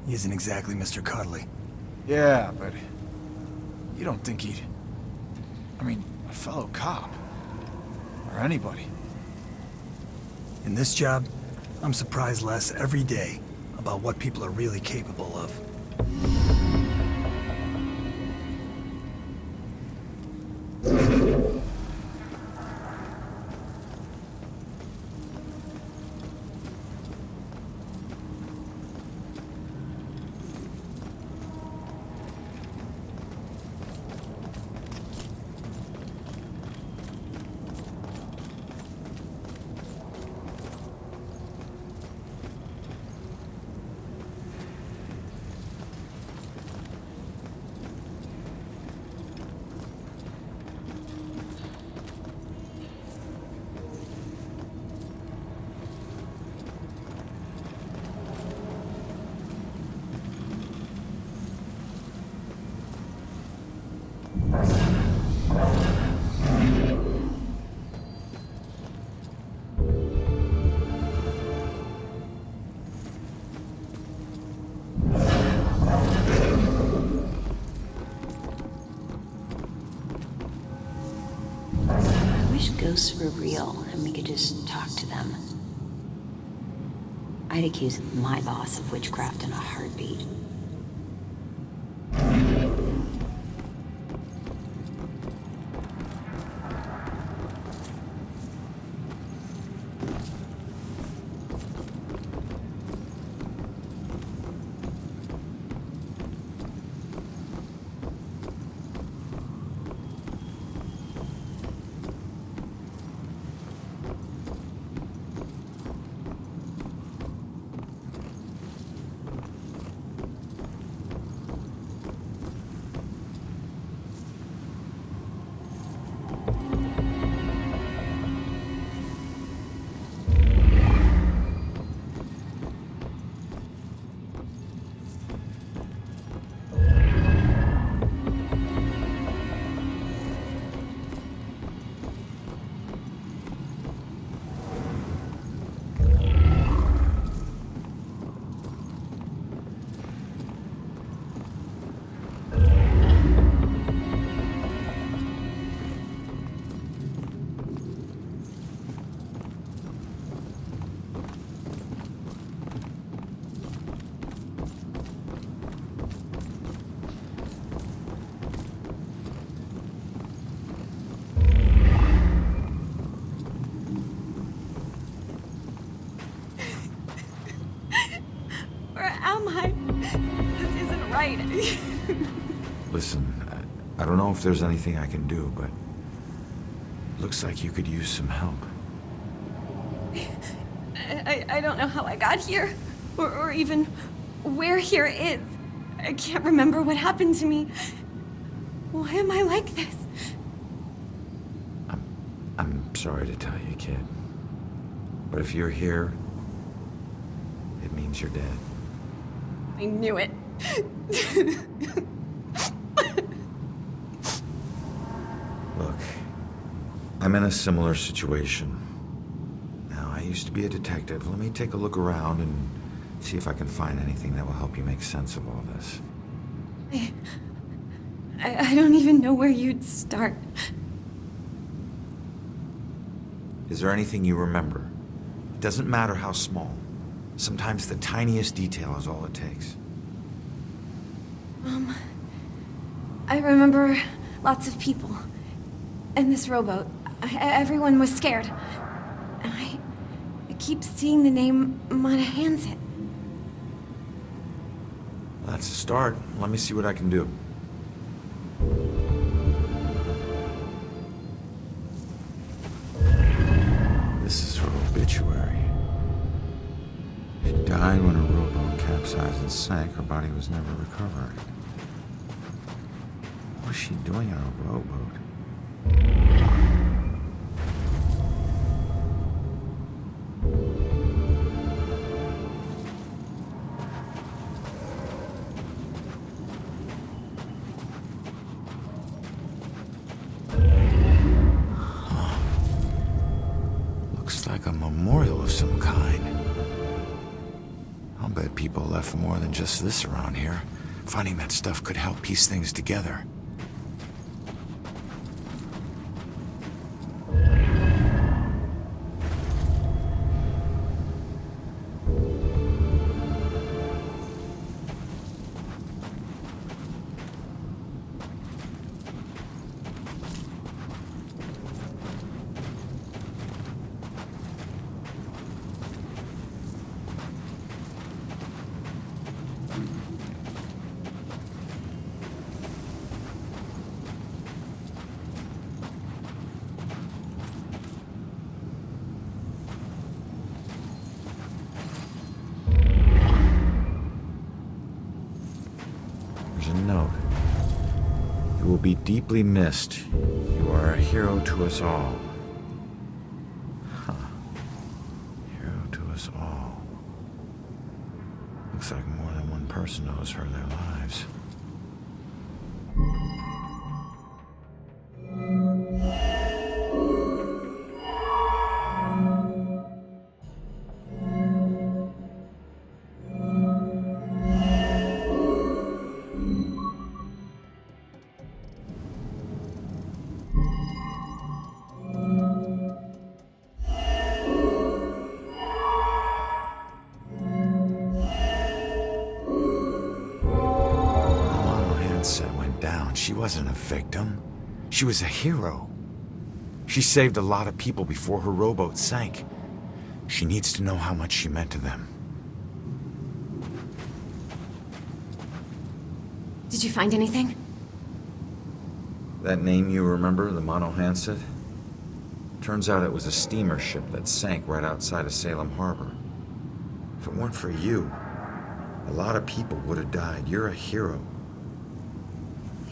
he isn't exactly Mr. Cuddly. Yeah, but you don't think he'd... I mean, a fellow cop. Or anybody. In this job, I'm surprised less every day about what people are really capable of. ghosts were real and we could just talk to them, I'd accuse my boss of witchcraft in a heartbeat. Listen, I don't know if there's anything I can do, but looks like you could use some help. I don't know how I got here, or even where here is. I can't remember what happened to me. Why am I like this? I'm sorry to tell you, kid. But if you're here, it means you're dead. I knew it. Look, I'm in a similar situation. Now, I used to be a detective. Let me take a look around and see if I can find anything that will help you make sense of all this. I don't even know where you'd start. Is there anything you remember? It doesn't matter how small. Sometimes the tiniest detail is all it takes. I remember lots of people. And this rowboat. Everyone was scared. And I keep seeing the name Monahansit. That's a start. Let me see what I can do. This is her obituary. She died when her rowboat capsized and sank. Her body was never recovered. What was she doing on a rowboat? Looks like a memorial of some kind. I'll bet people left more than just this around here. Finding that stuff could help piece things together. There's a note. You will be deeply missed. You are a hero to us all. Huh. Hero to us all. Looks like more than one person owes her their lives. down. She wasn't a victim. She was a hero. She saved a lot of people before her rowboat sank. She needs to know how much she meant to them. Did you find anything? That name you remember, the Monohansett? Turns out it was a steamer ship that sank right outside of Salem Harbor. If it weren't for you, a lot of people would have died. You're a hero.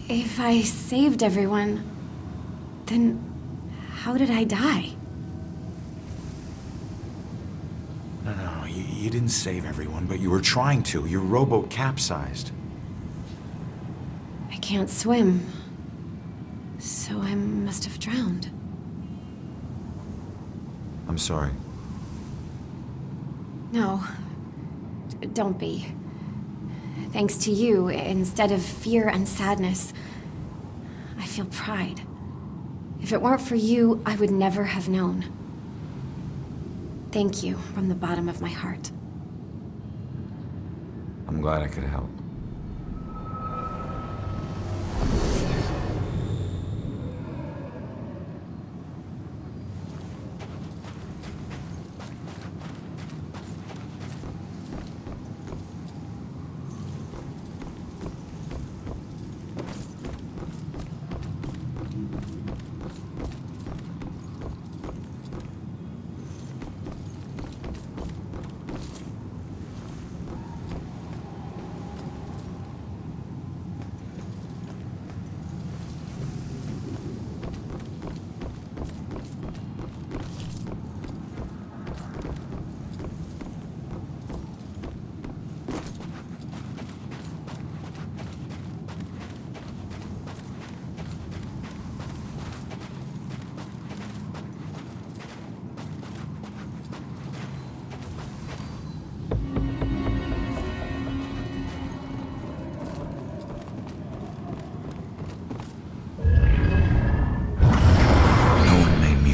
If I saved everyone, then how did I die? No, you didn't save everyone, but you were trying to. Your rowboat capsized. I can't swim, so I must have drowned. I'm sorry. No, don't be. Thanks to you, instead of fear and sadness, I feel pride. If it weren't for you, I would never have known. Thank you from the bottom of my heart. I'm glad I could help.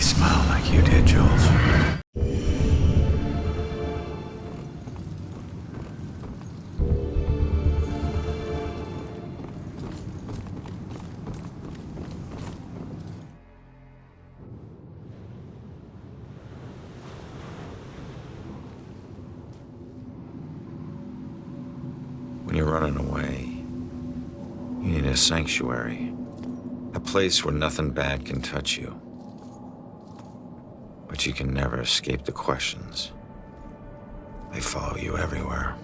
Smile like you did, Jules. When you're running away, you need a sanctuary. A place where nothing bad can touch you. But you can never escape the questions. They follow you everywhere.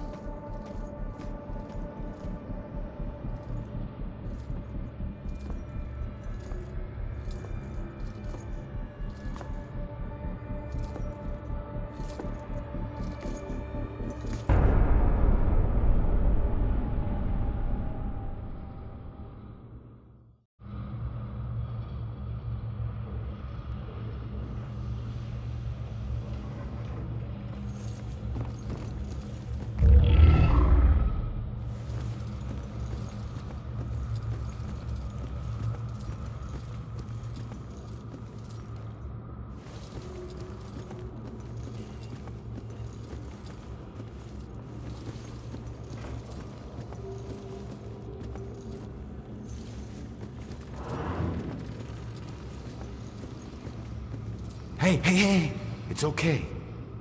Hey, it's okay.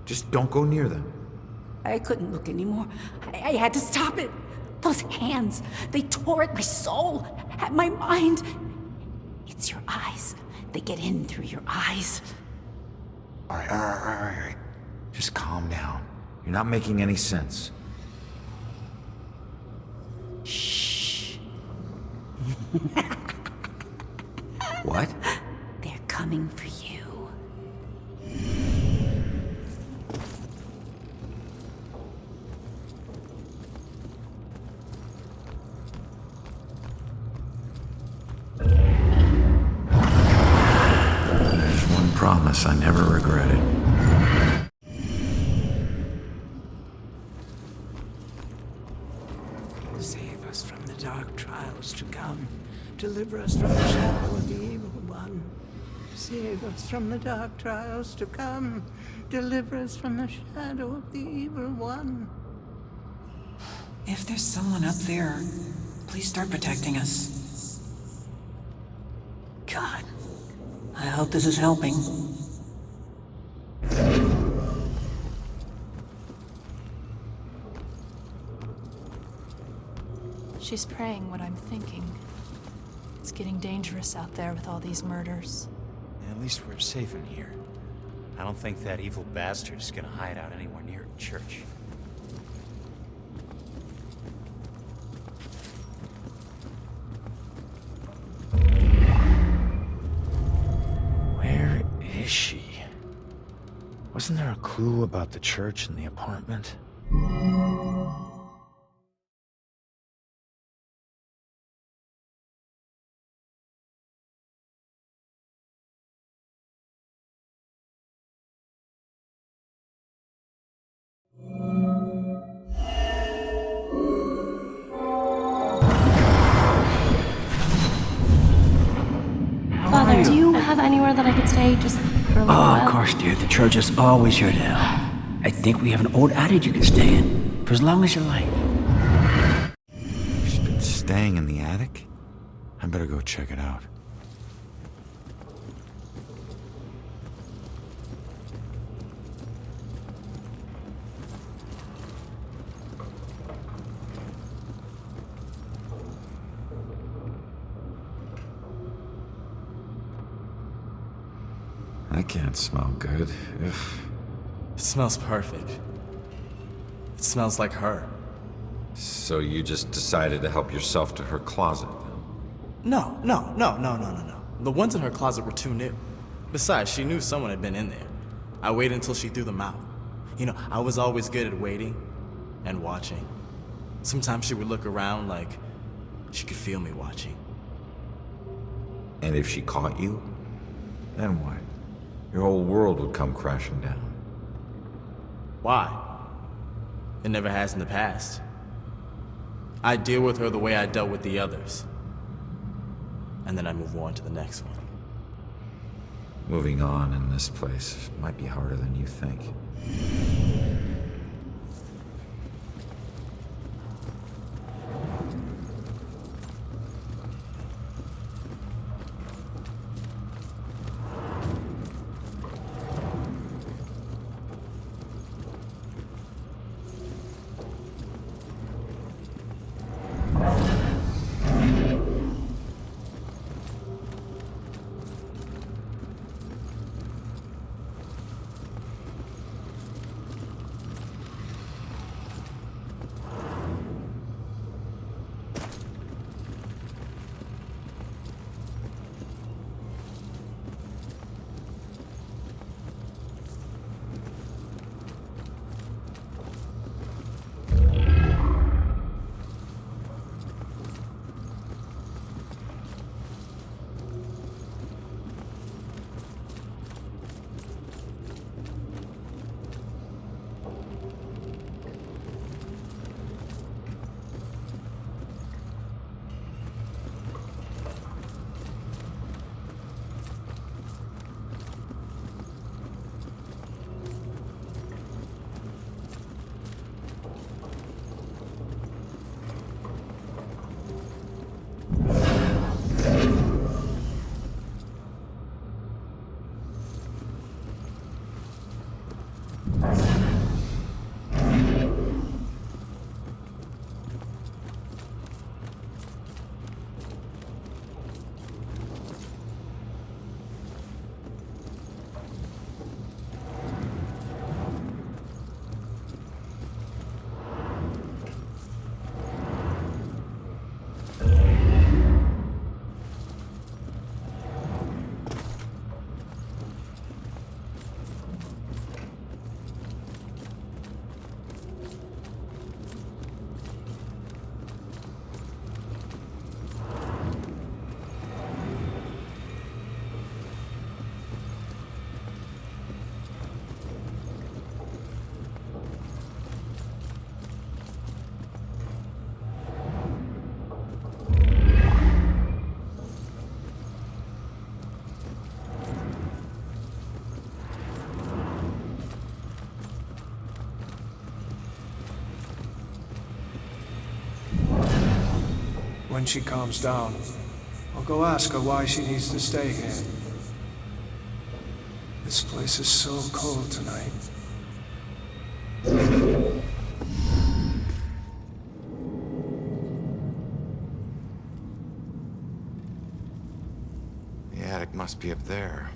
Just don't go near them. I couldn't look anymore. I had to stop it. Those hands, they tore at my soul, at my mind. It's your eyes. They get in through your eyes. All right. Just calm down. You're not making any sense. Shh. What? They're coming for you. Promise I never regretted. Save us from the dark trials to come. Deliver us from the shadow of the evil one. Save us from the dark trials to come. Deliver us from the shadow of the evil one. If there's someone up there, please start protecting us. God. I hope this is helping. She's praying what I'm thinking. It's getting dangerous out there with all these murders. At least we're safe in here. I don't think that evil bastard is gonna hide out anywhere near a church. Where is she? Wasn't there a clue about the church in the apartment? Father, do you have anywhere that I could stay just for a little while? Of course, dear. The church is always here to help. I think we have an old attic you can stay in, for as long as you like. She's been staying in the attic? I better go check it out. That can't smell good. Ugh. It smells perfect. It smells like her. So you just decided to help yourself to her closet? No. The ones in her closet were too new. Besides, she knew someone had been in there. I waited until she threw them out. You know, I was always good at waiting and watching. Sometimes she would look around like she could feel me watching. And if she caught you, then what? Your whole world would come crashing down. Why? It never has in the past. I deal with her the way I dealt with the others. And then I move on to the next one. Moving on in this place might be harder than you think. When she calms down, I'll go ask her why she needs to stay here. This place is so cold tonight. The attic must be up there.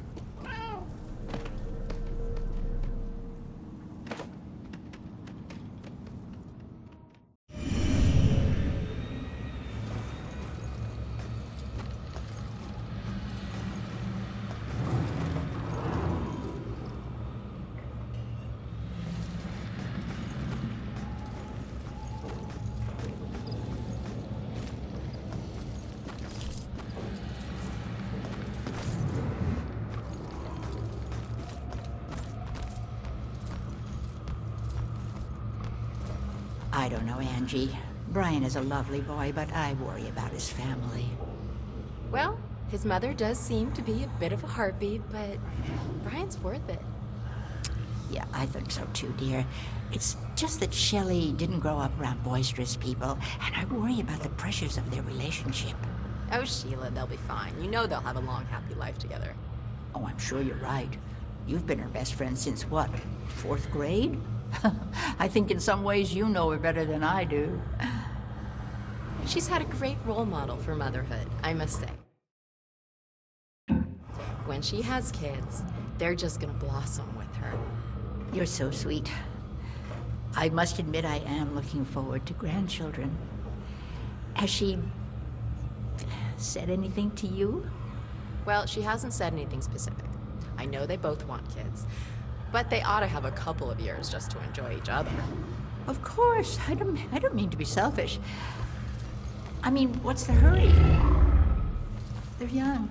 I don't know, Angie. Brian is a lovely boy, but I worry about his family. Well, his mother does seem to be a bit of a heartbeat, but Brian's worth it. Yeah, I think so too, dear. It's just that Shelley didn't grow up around boisterous people, and I worry about the pressures of their relationship. Oh, Sheila, they'll be fine. You know they'll have a long, happy life together. Oh, I'm sure you're right. You've been her best friend since what, 4th grade? I think in some ways you know her better than I do. She's had a great role model for motherhood, I must say. When she has kids, they're just gonna blossom with her. You're so sweet. I must admit I am looking forward to grandchildren. Has she said anything to you? Well, she hasn't said anything specific. I know they both want kids, but they ought to have a couple of years just to enjoy each other. Of course. I don't mean to be selfish. I mean, what's the hurry? They're young.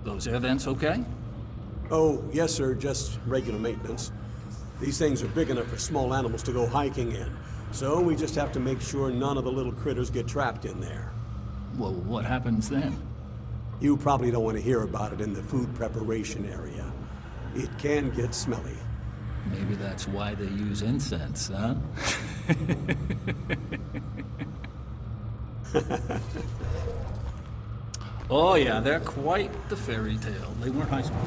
Those air vents okay? Oh, yes, sir, just regular maintenance. These things are big enough for small animals to go hiking in, so we just have to make sure none of the little critters get trapped in there. Well, what happens then? You probably don't want to hear about it in the food preparation area. It can get smelly. Maybe that's why they use incense, huh? Oh yeah, they're quite the fairy tale. They weren't high school.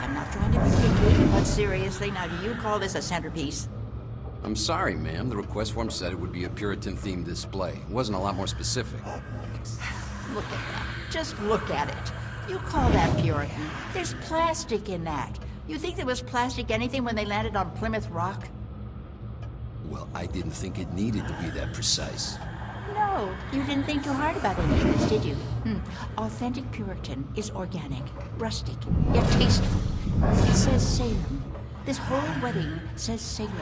I'm not trying to be picky, but seriously, now do you call this a centerpiece? I'm sorry, ma'am. The request form said it would be a Puritan-themed display. It wasn't a lot more specific. Look at that. Just look at it. You call that Puritan? There's plastic in that. You think there was plastic anything when they landed on Plymouth Rock? Well, I didn't think it needed to be that precise. No, you didn't think too hard about any of this, did you? Authentic Puritan is organic, rustic, yet tasteful. It says Salem. This whole wedding says Salem.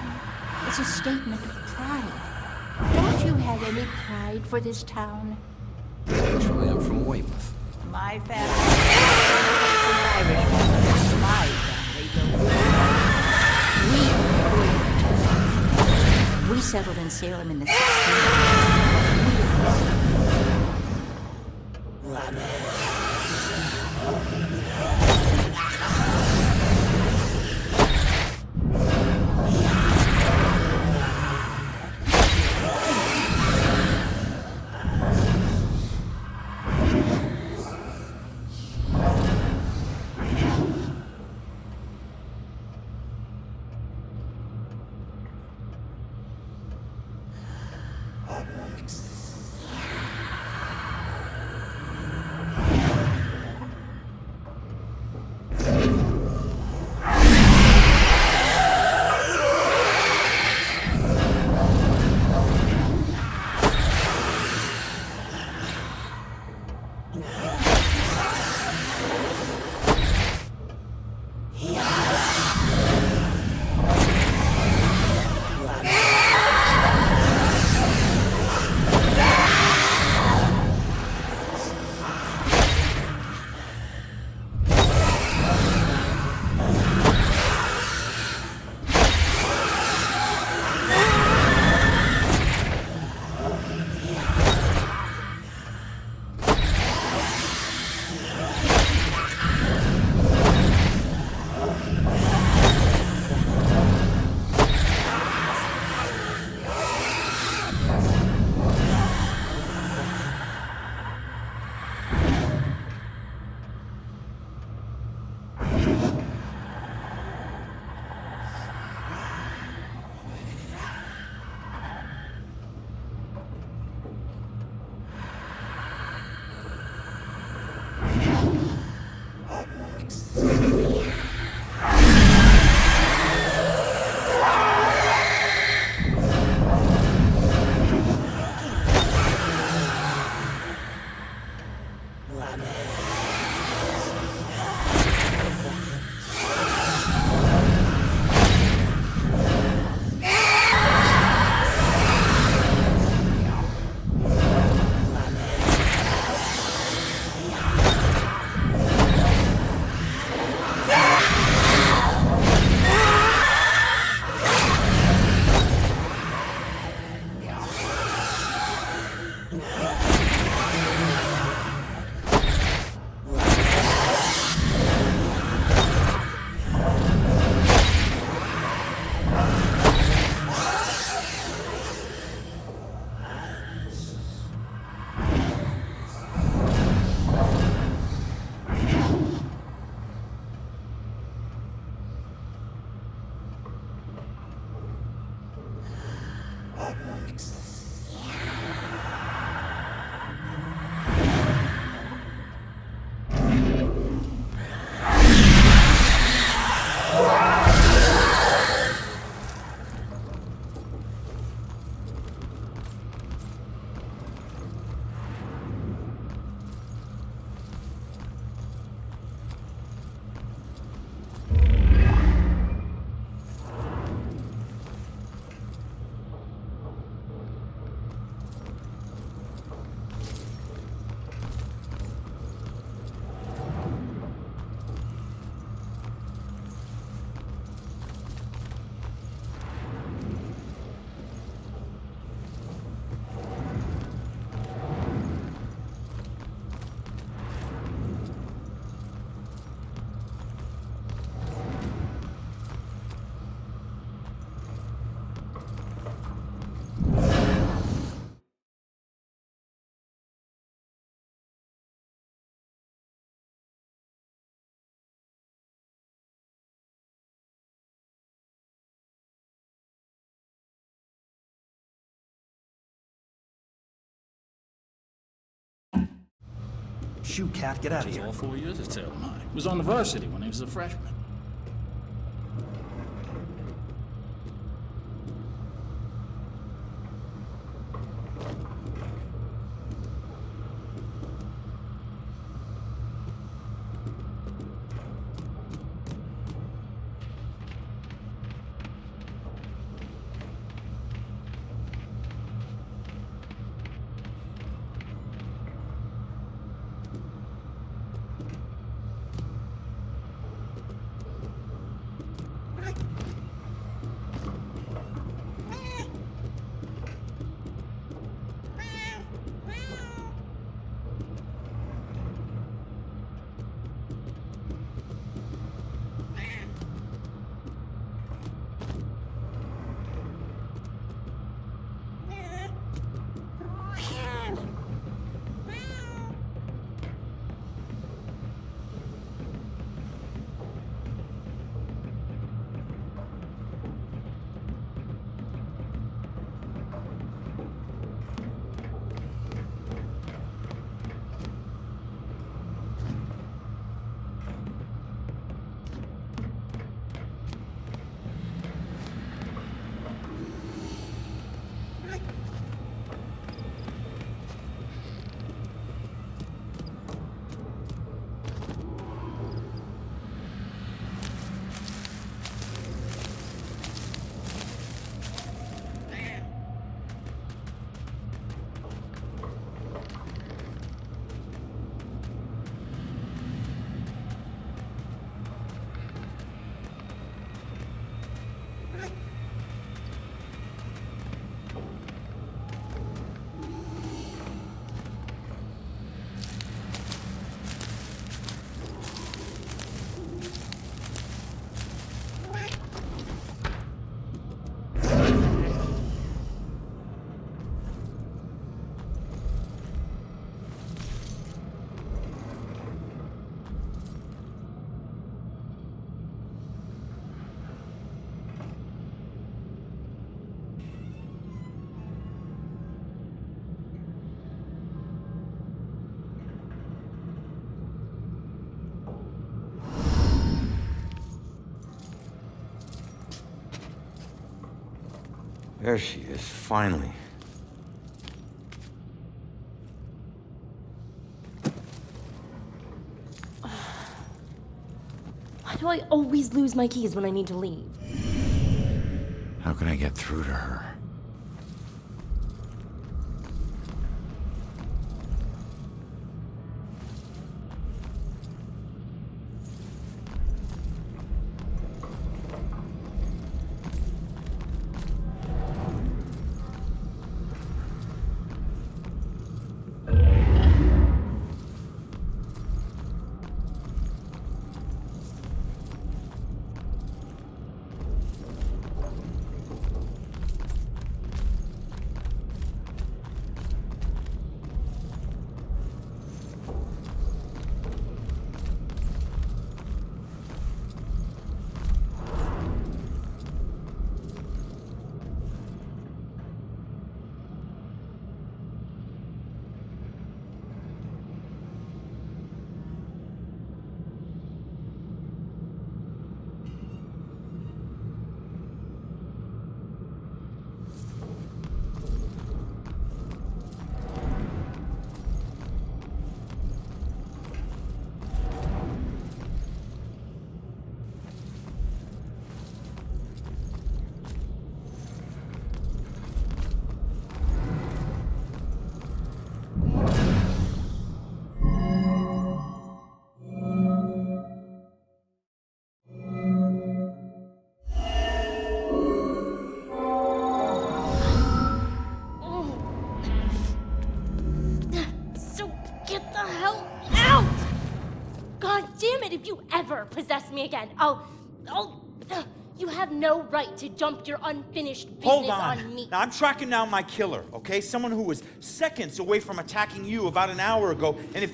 It's a statement of pride. Don't you have any pride for this town? Actually, I'm from Weymouth. My family is Irish. My family, we settled in Salem in the 1600s. shoot, Cat. Get out of Which is here. all 4 years of tail mine. Was on the varsity when he was a freshman. There she is, finally. Why do I always lose my keys when I need to leave? How can I get through to her? If you ever possess me again, you have no right to dump your unfinished business on me. Now, I'm tracking down my killer, okay? Someone who was seconds away from attacking you about an hour ago, and if...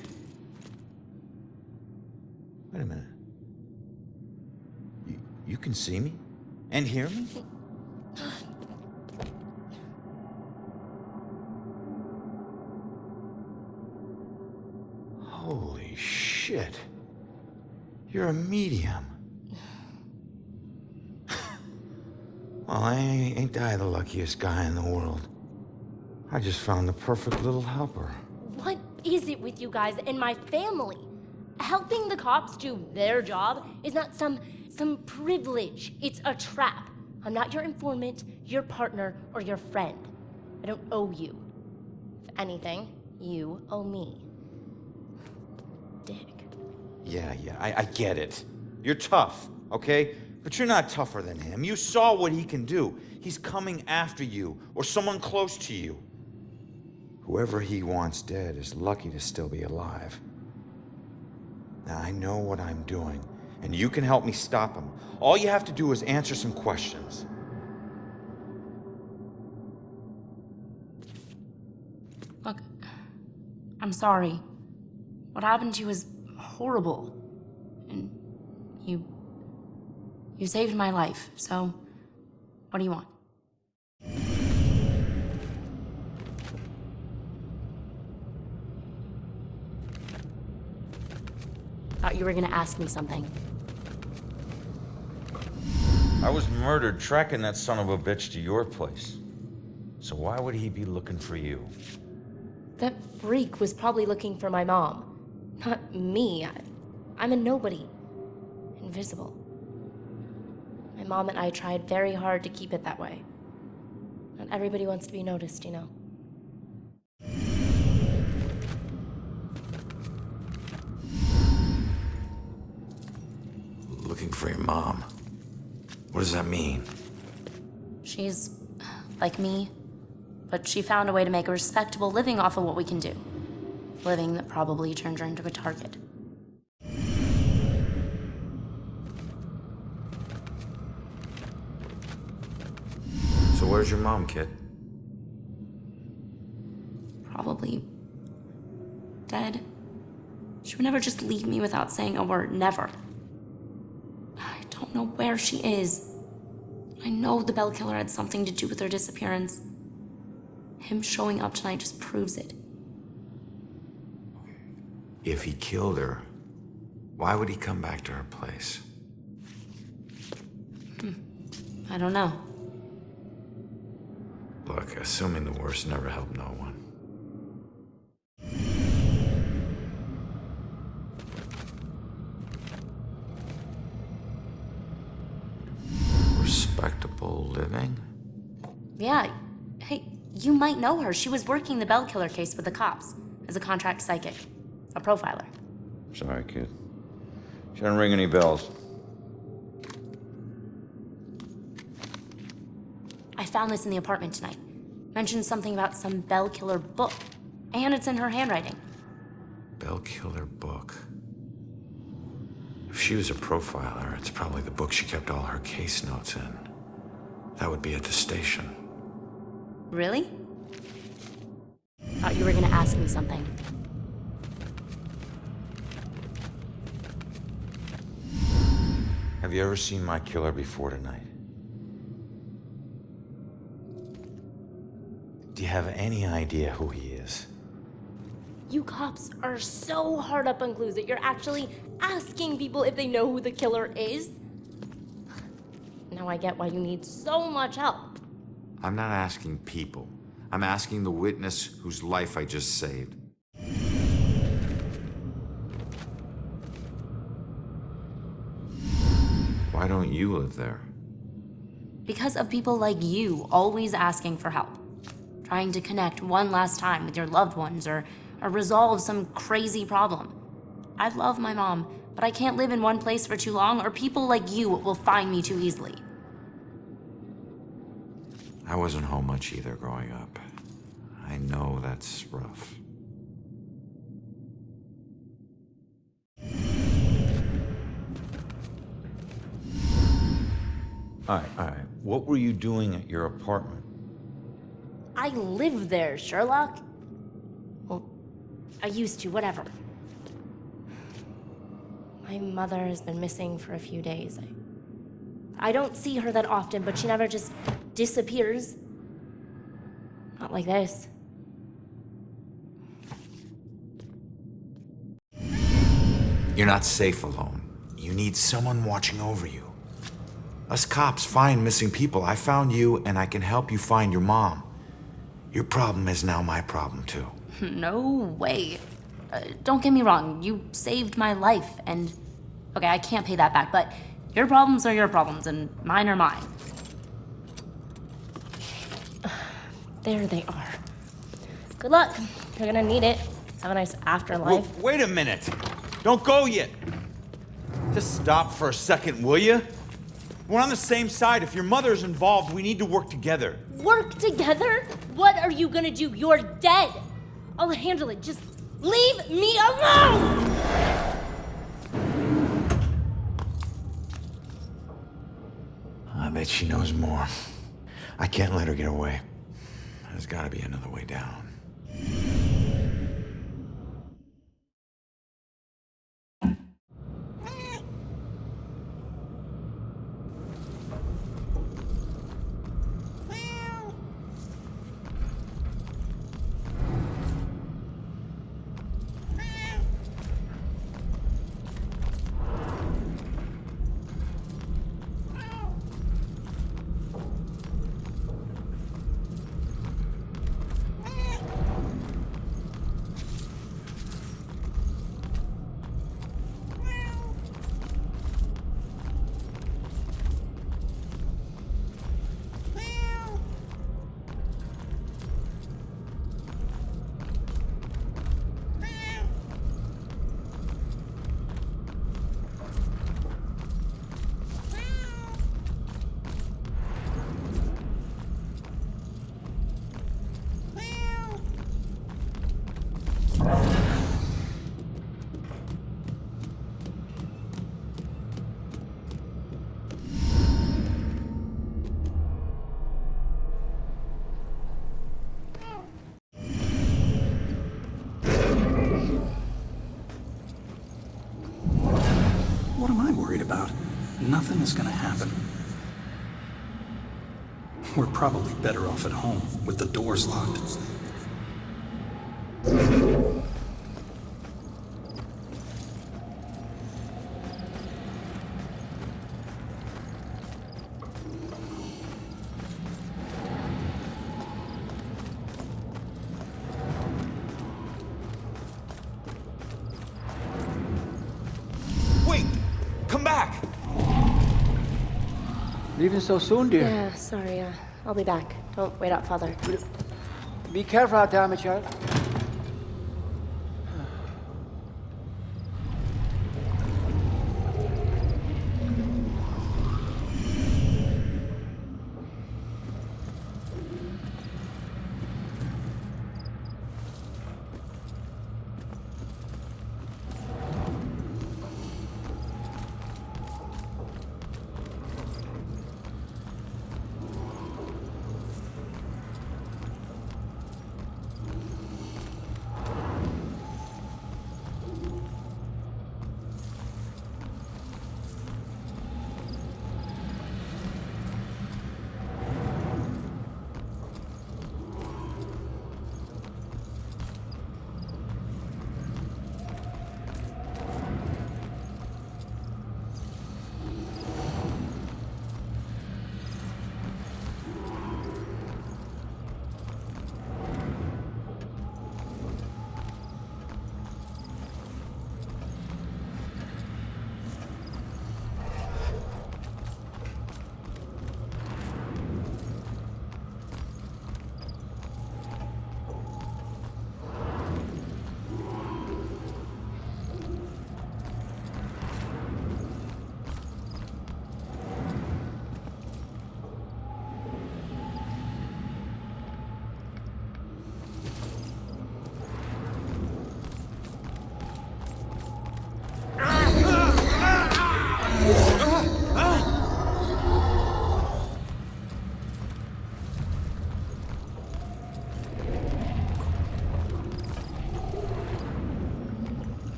Wait a minute. You can see me? And hear me? Holy shit. You're a medium. Well, ain't I the luckiest guy in the world? I just found the perfect little helper. What is it with you guys and my family? Helping the cops do their job is not some privilege. It's a trap. I'm not your informant, your partner, or your friend. I don't owe you. If anything, you owe me. Dick. Yeah, I get it. You're tough, okay? But you're not tougher than him. You saw what he can do. He's coming after you, or someone close to you. Whoever he wants dead is lucky to still be alive. Now, I know what I'm doing, and you can help me stop him. All you have to do is answer some questions. Look, I'm sorry. What happened to you is horrible. And you saved my life, so what do you want? Thought you were gonna ask me something. I was murdered tracking that son of a bitch to your place. So why would he be looking for you? That freak was probably looking for my mom. Not me. I'm a nobody. Invisible. My mom and I tried very hard to keep it that way. Not everybody wants to be noticed, you know. Looking for your mom. What does that mean? She's like me, but she found a way to make a respectable living off of what we can do. Living that probably turned her into a target. So where's your mom, kid? Probably dead. She would never just leave me without saying a word, never. I don't know where she is. I know the Bell Killer had something to do with her disappearance. Him showing up tonight just proves it. If he killed her, why would he come back to her place? I don't know. Look, assuming the worst never helped no one. Respectable living? Yeah, hey, you might know her. She was working the Bell Killer case with the cops as a contract psychic, a profiler. Sorry, kid. She didn't ring any bells. I found this in the apartment tonight. Mentioned something about some Bell Killer book, and it's in her handwriting. Bell Killer book. If she was a profiler, it's probably the book she kept all her case notes in. That would be at the station. Really? Thought you were gonna ask me something. Have you ever seen my killer before tonight? Do you have any idea who he is? You cops are so hard up on clues that you're actually asking people if they know who the killer is. Now I get why you need so much help. I'm not asking people. I'm asking the witness whose life I just saved. Why don't you live there? Because of people like you always asking for help. Trying to connect one last time with your loved ones or resolve some crazy problem. I love my mom, but I can't live in one place for too long or people like you will find me too easily. I wasn't home much either growing up. I know that's rough. All right. What were you doing at your apartment? I live there, Sherlock. Well, I used to, whatever. My mother has been missing for a few days. I don't see her that often, but she never just disappears. Not like this. You're not safe alone. You need someone watching over you. Us cops find missing people. I found you, and I can help you find your mom. Your problem is now my problem, too. No way. Don't get me wrong, you saved my life, and... Okay, I can't pay that back, but your problems are your problems, and mine are mine. There they are. Good luck. You're gonna need it. Have a nice afterlife. Wait a minute. Don't go yet. Just stop for a second, will you? We're on the same side. If your mother's involved, we need to work together. Work together? What are you gonna do? You're dead. I'll handle it. Just leave me alone! I bet she knows more. I can't let her get away. There's gotta be another way down. What am I worried about? Nothing is gonna happen. We're probably better off at home, with the doors locked. Wait! Come back! Leaving so soon, dear? Yeah, sorry. I'll be back. Don't wait up, Father. Be careful out there, my child.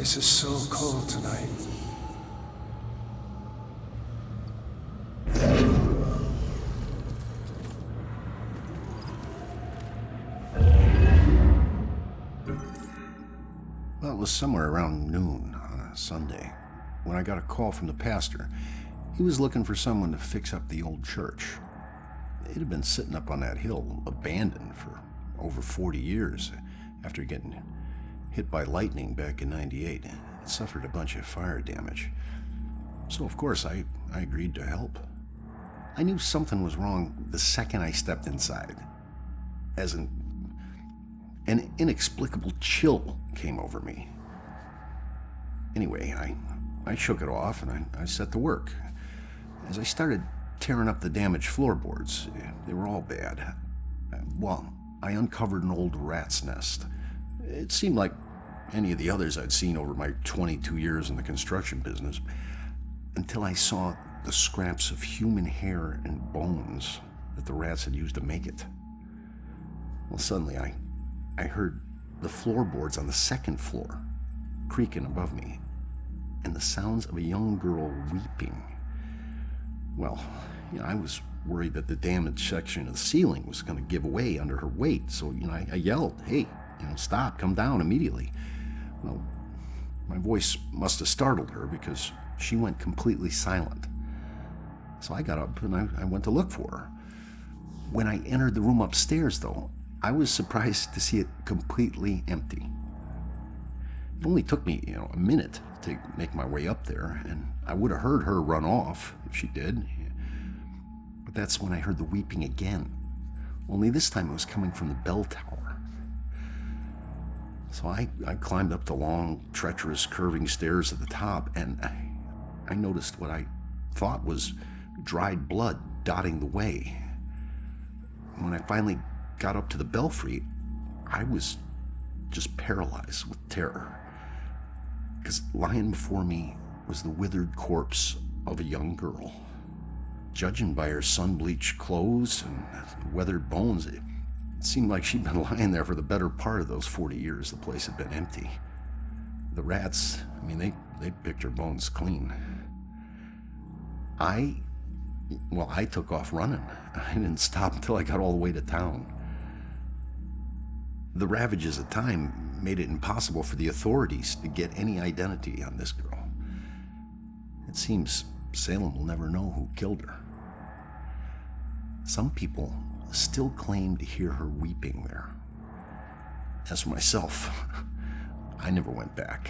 place is so cold tonight. Well, it was somewhere around noon on a Sunday when I got a call from the pastor. He was looking for someone to fix up the old church. It had been sitting up on that hill, abandoned for over 40 years after getting hit by lightning back in '98. It suffered a bunch of fire damage. So, of course, I agreed to help. I knew something was wrong the second I stepped inside, as an inexplicable chill came over me. Anyway, I shook it off and I set to work. As I started tearing up the damaged floorboards, they were all bad. Well, I uncovered an old rat's nest. It seemed like any of the others I'd seen over my 22 years in the construction business, until I saw the scraps of human hair and bones that the rats had used to make it. Well, suddenly I heard the floorboards on the second floor creaking above me, and the sounds of a young girl weeping. Well, I was worried that the damaged section of the ceiling was going to give way under her weight, so I yelled, "Hey, stop, come down immediately." Well, my voice must have startled her because she went completely silent. So I got up and I went to look for her. When I entered the room upstairs, though, I was surprised to see it completely empty. It only took me, a minute to make my way up there, and I would have heard her run off if she did. But that's when I heard the weeping again. Only this time it was coming from the bell tower. So I climbed up the long, treacherous, curving stairs at the top, and I noticed what I thought was dried blood dotting the way. When I finally got up to the belfry, I was just paralyzed with terror. Because lying before me was the withered corpse of a young girl. Judging by her sun-bleached clothes and weathered bones, it seemed like she'd been lying there for the better part of those 40 years the place had been empty. The rats, they picked her bones clean. I took off running. I didn't stop until I got all the way to town. The ravages of time made it impossible for the authorities to get any identity on this girl. It seems Salem will never know who killed her. Some people still claim to hear her weeping there. As for myself, I never went back.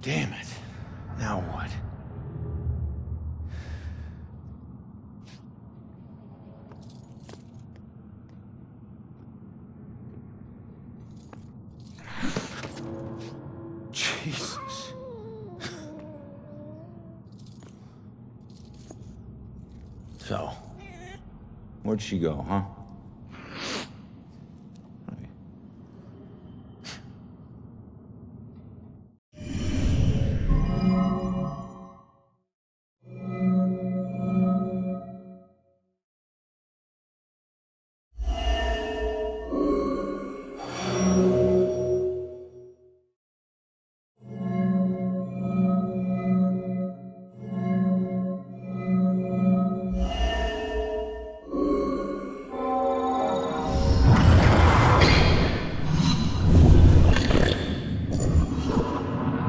Damn it. Now what? Jesus. So, where'd she go, huh?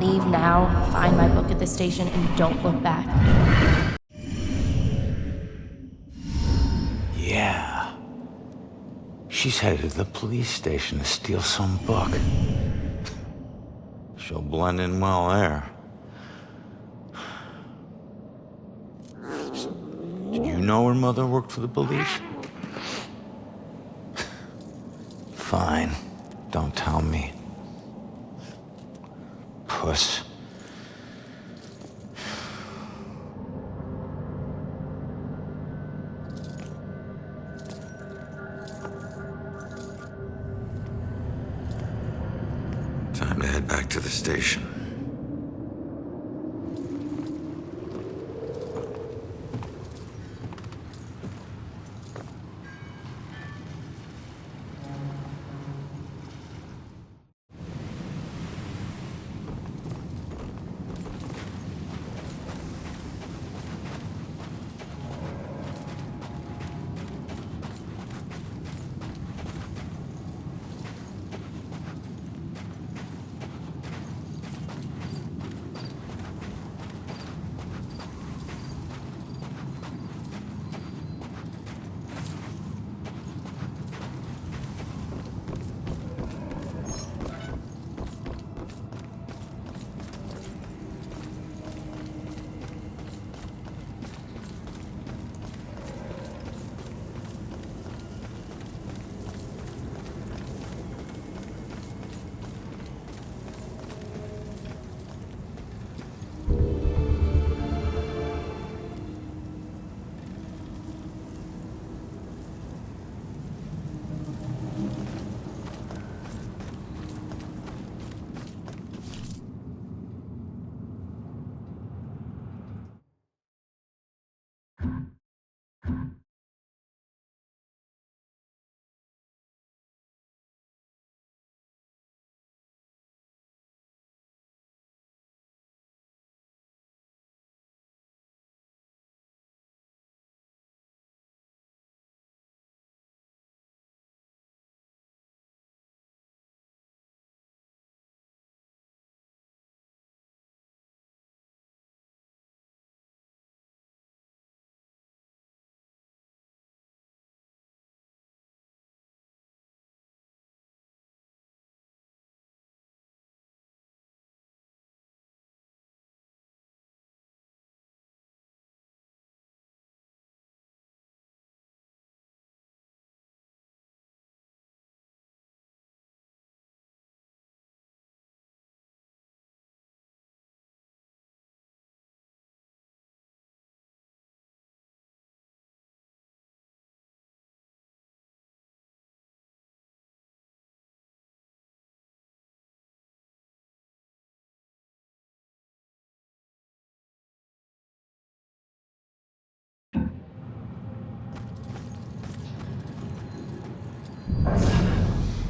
Leave now, find my book at the station, and don't look back. Yeah. She's headed to the police station to steal some book. She'll blend in well there. Did you know her mother worked for the police? Fine. Don't tell me. Puss. Time to head back to the station.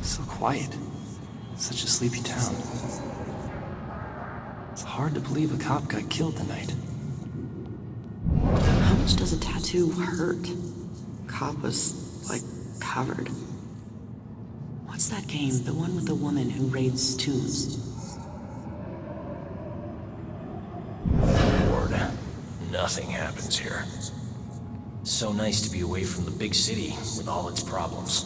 So quiet. Such a sleepy town. It's hard to believe a cop got killed tonight. How much does a tattoo hurt? Cop was, like, covered. What's that game? The one with the woman who raids tombs? Lord, nothing happens here. So nice to be away from the big city with all its problems.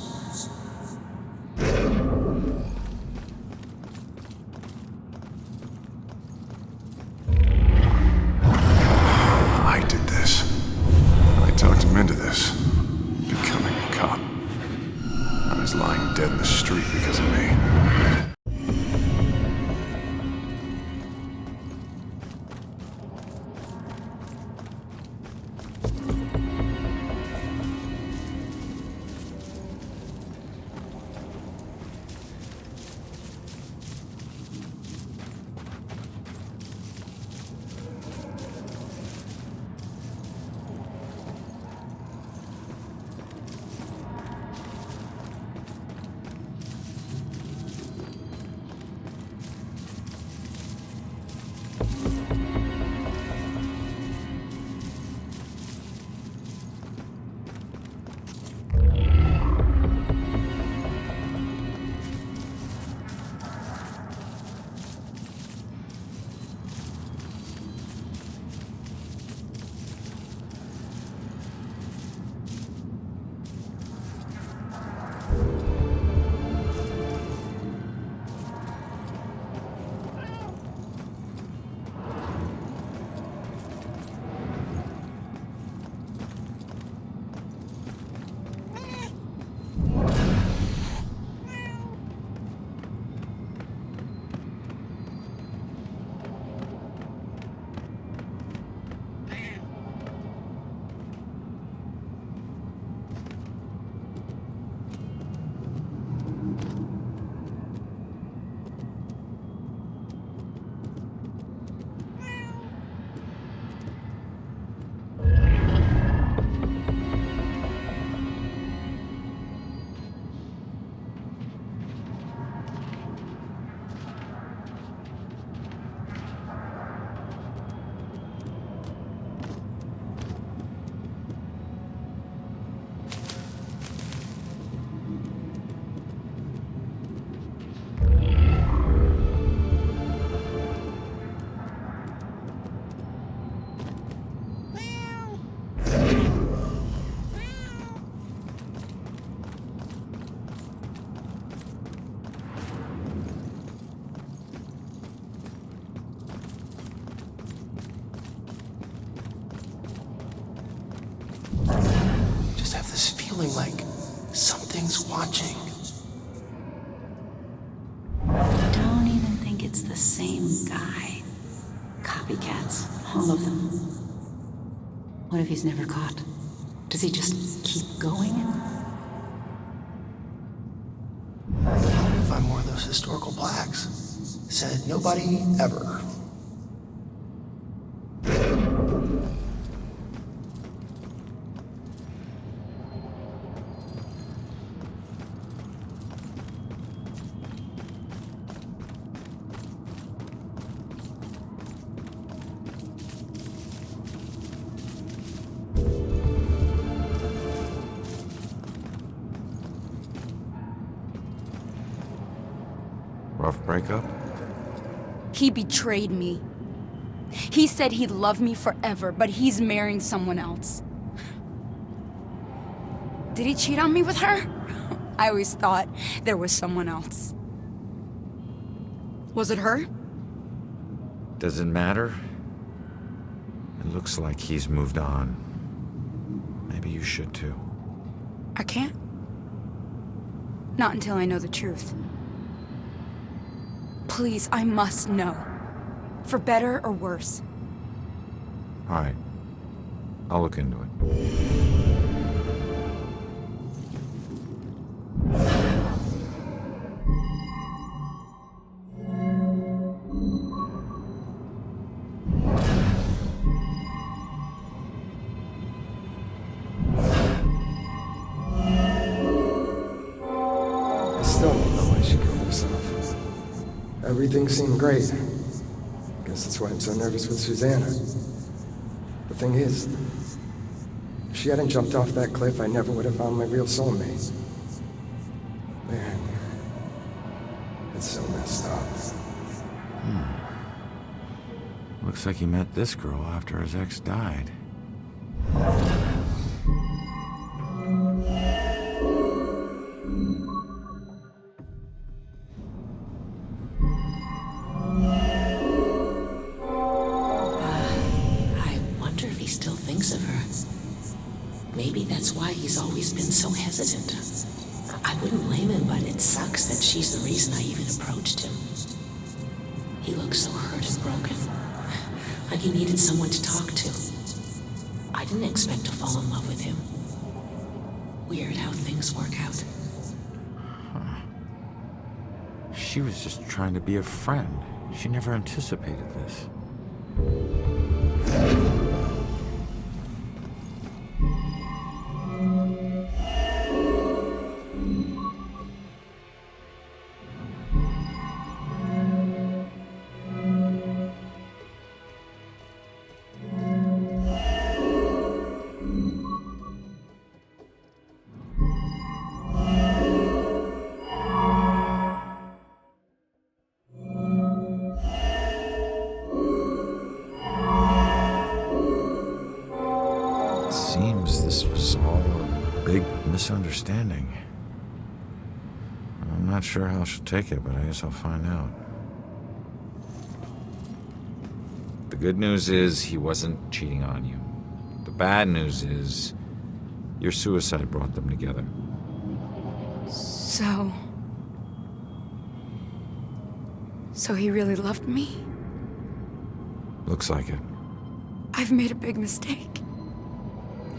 feeling like something's watching. I don't even think it's the same guy. Copycats, all of them. What if he's never caught? Does he just keep going? What if I'm one of those historical plaques? Said nobody ever. Rough breakup? He betrayed me. He said he'd love me forever, but he's marrying someone else. Did he cheat on me with her? I always thought there was someone else. Was it her? Does it matter? It looks like he's moved on. Maybe you should too. I can't. Not until I know the truth. Please, I must know. For better or worse. All right. I'll look into it. I still don't know why she killed herself. Everything seemed great. Guess that's why I'm so nervous with Susanna. The thing is, if she hadn't jumped off that cliff, I never would have found my real soulmate. Man, it's so messed up. Looks like he met this girl after his ex died. I wonder if he still thinks of her. Maybe that's why he's always been so hesitant. I wouldn't blame him, but it sucks that she's the reason I even approached him. He looks so hurt and broken. Like he needed someone to talk to. I didn't expect to fall in love with him. Weird how things work out. She was just trying to be a friend. She never anticipated this. Seems this was all a big misunderstanding. I'm not sure how she'll take it, but I guess I'll find out. The good news is he wasn't cheating on you. The bad news is your suicide brought them together. So he really loved me? Looks like it. I've made a big mistake.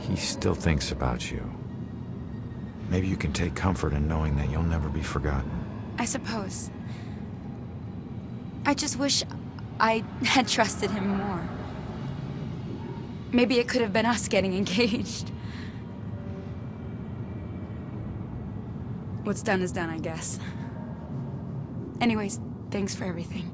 He still thinks about you. Maybe you can take comfort in knowing that you'll never be forgotten. I suppose. I just wish I had trusted him more. Maybe it could have been us getting engaged. What's done is done, I guess. Anyways, thanks for everything.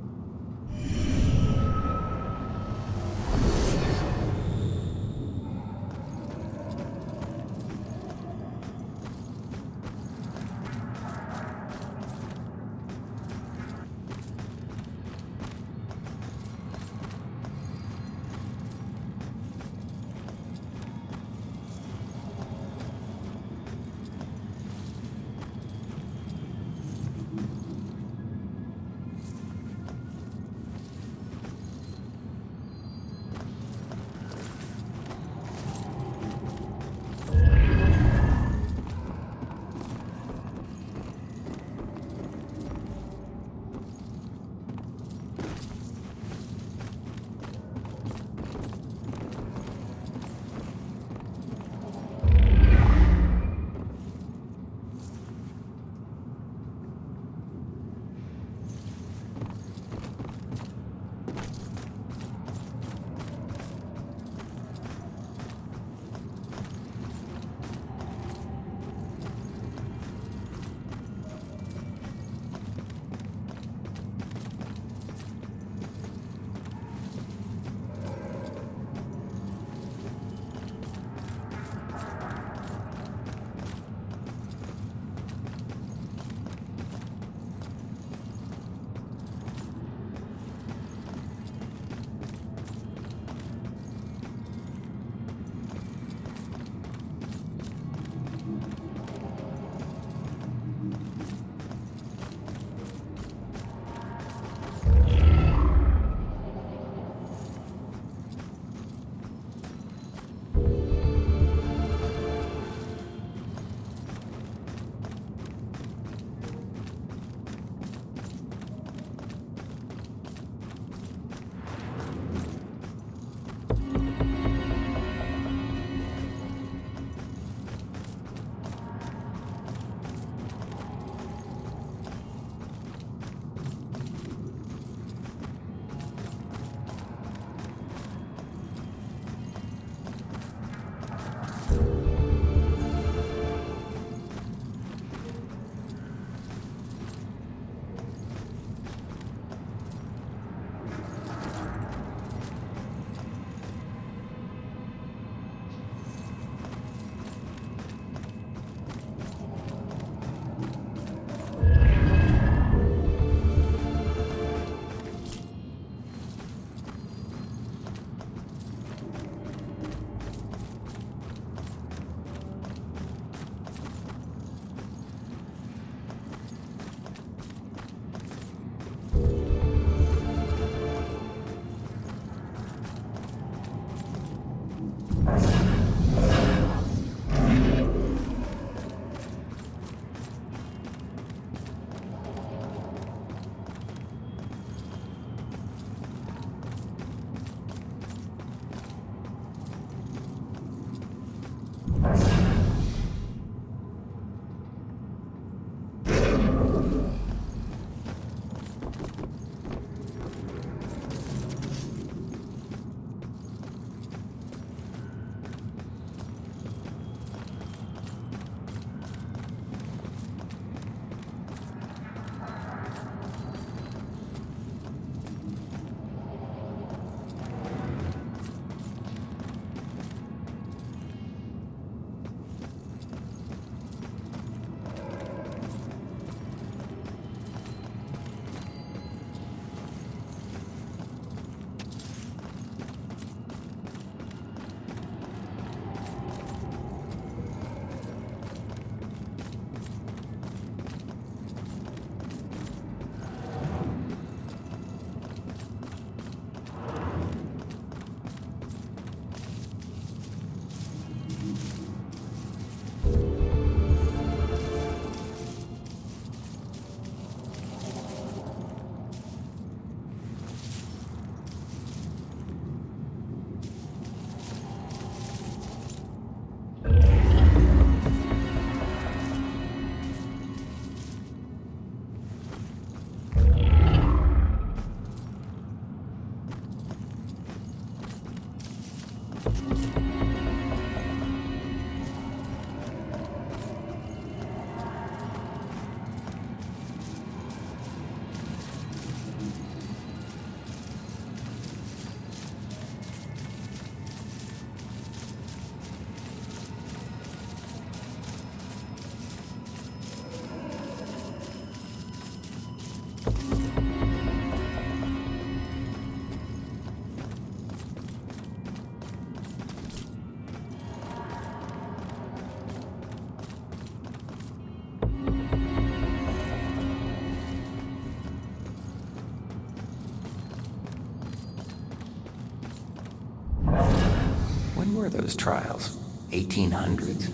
When were those trials? 1800s?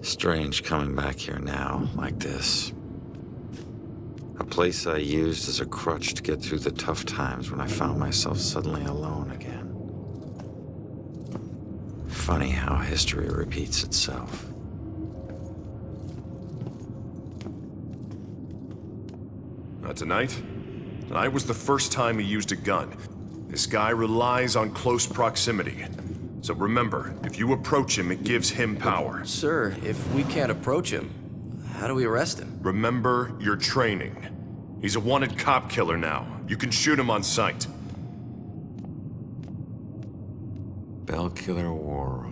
Strange coming back here now, like this. A place I used as a crutch to get through the tough times when I found myself suddenly alone again. Funny how history repeats itself. Tonight? Tonight was the first time he used a gun. This guy relies on close proximity. So remember, if you approach him, it gives him power. Sir, if we can't approach him, how do we arrest him? Remember your training. He's a wanted cop killer now. You can shoot him on sight. Bell Killer War Room.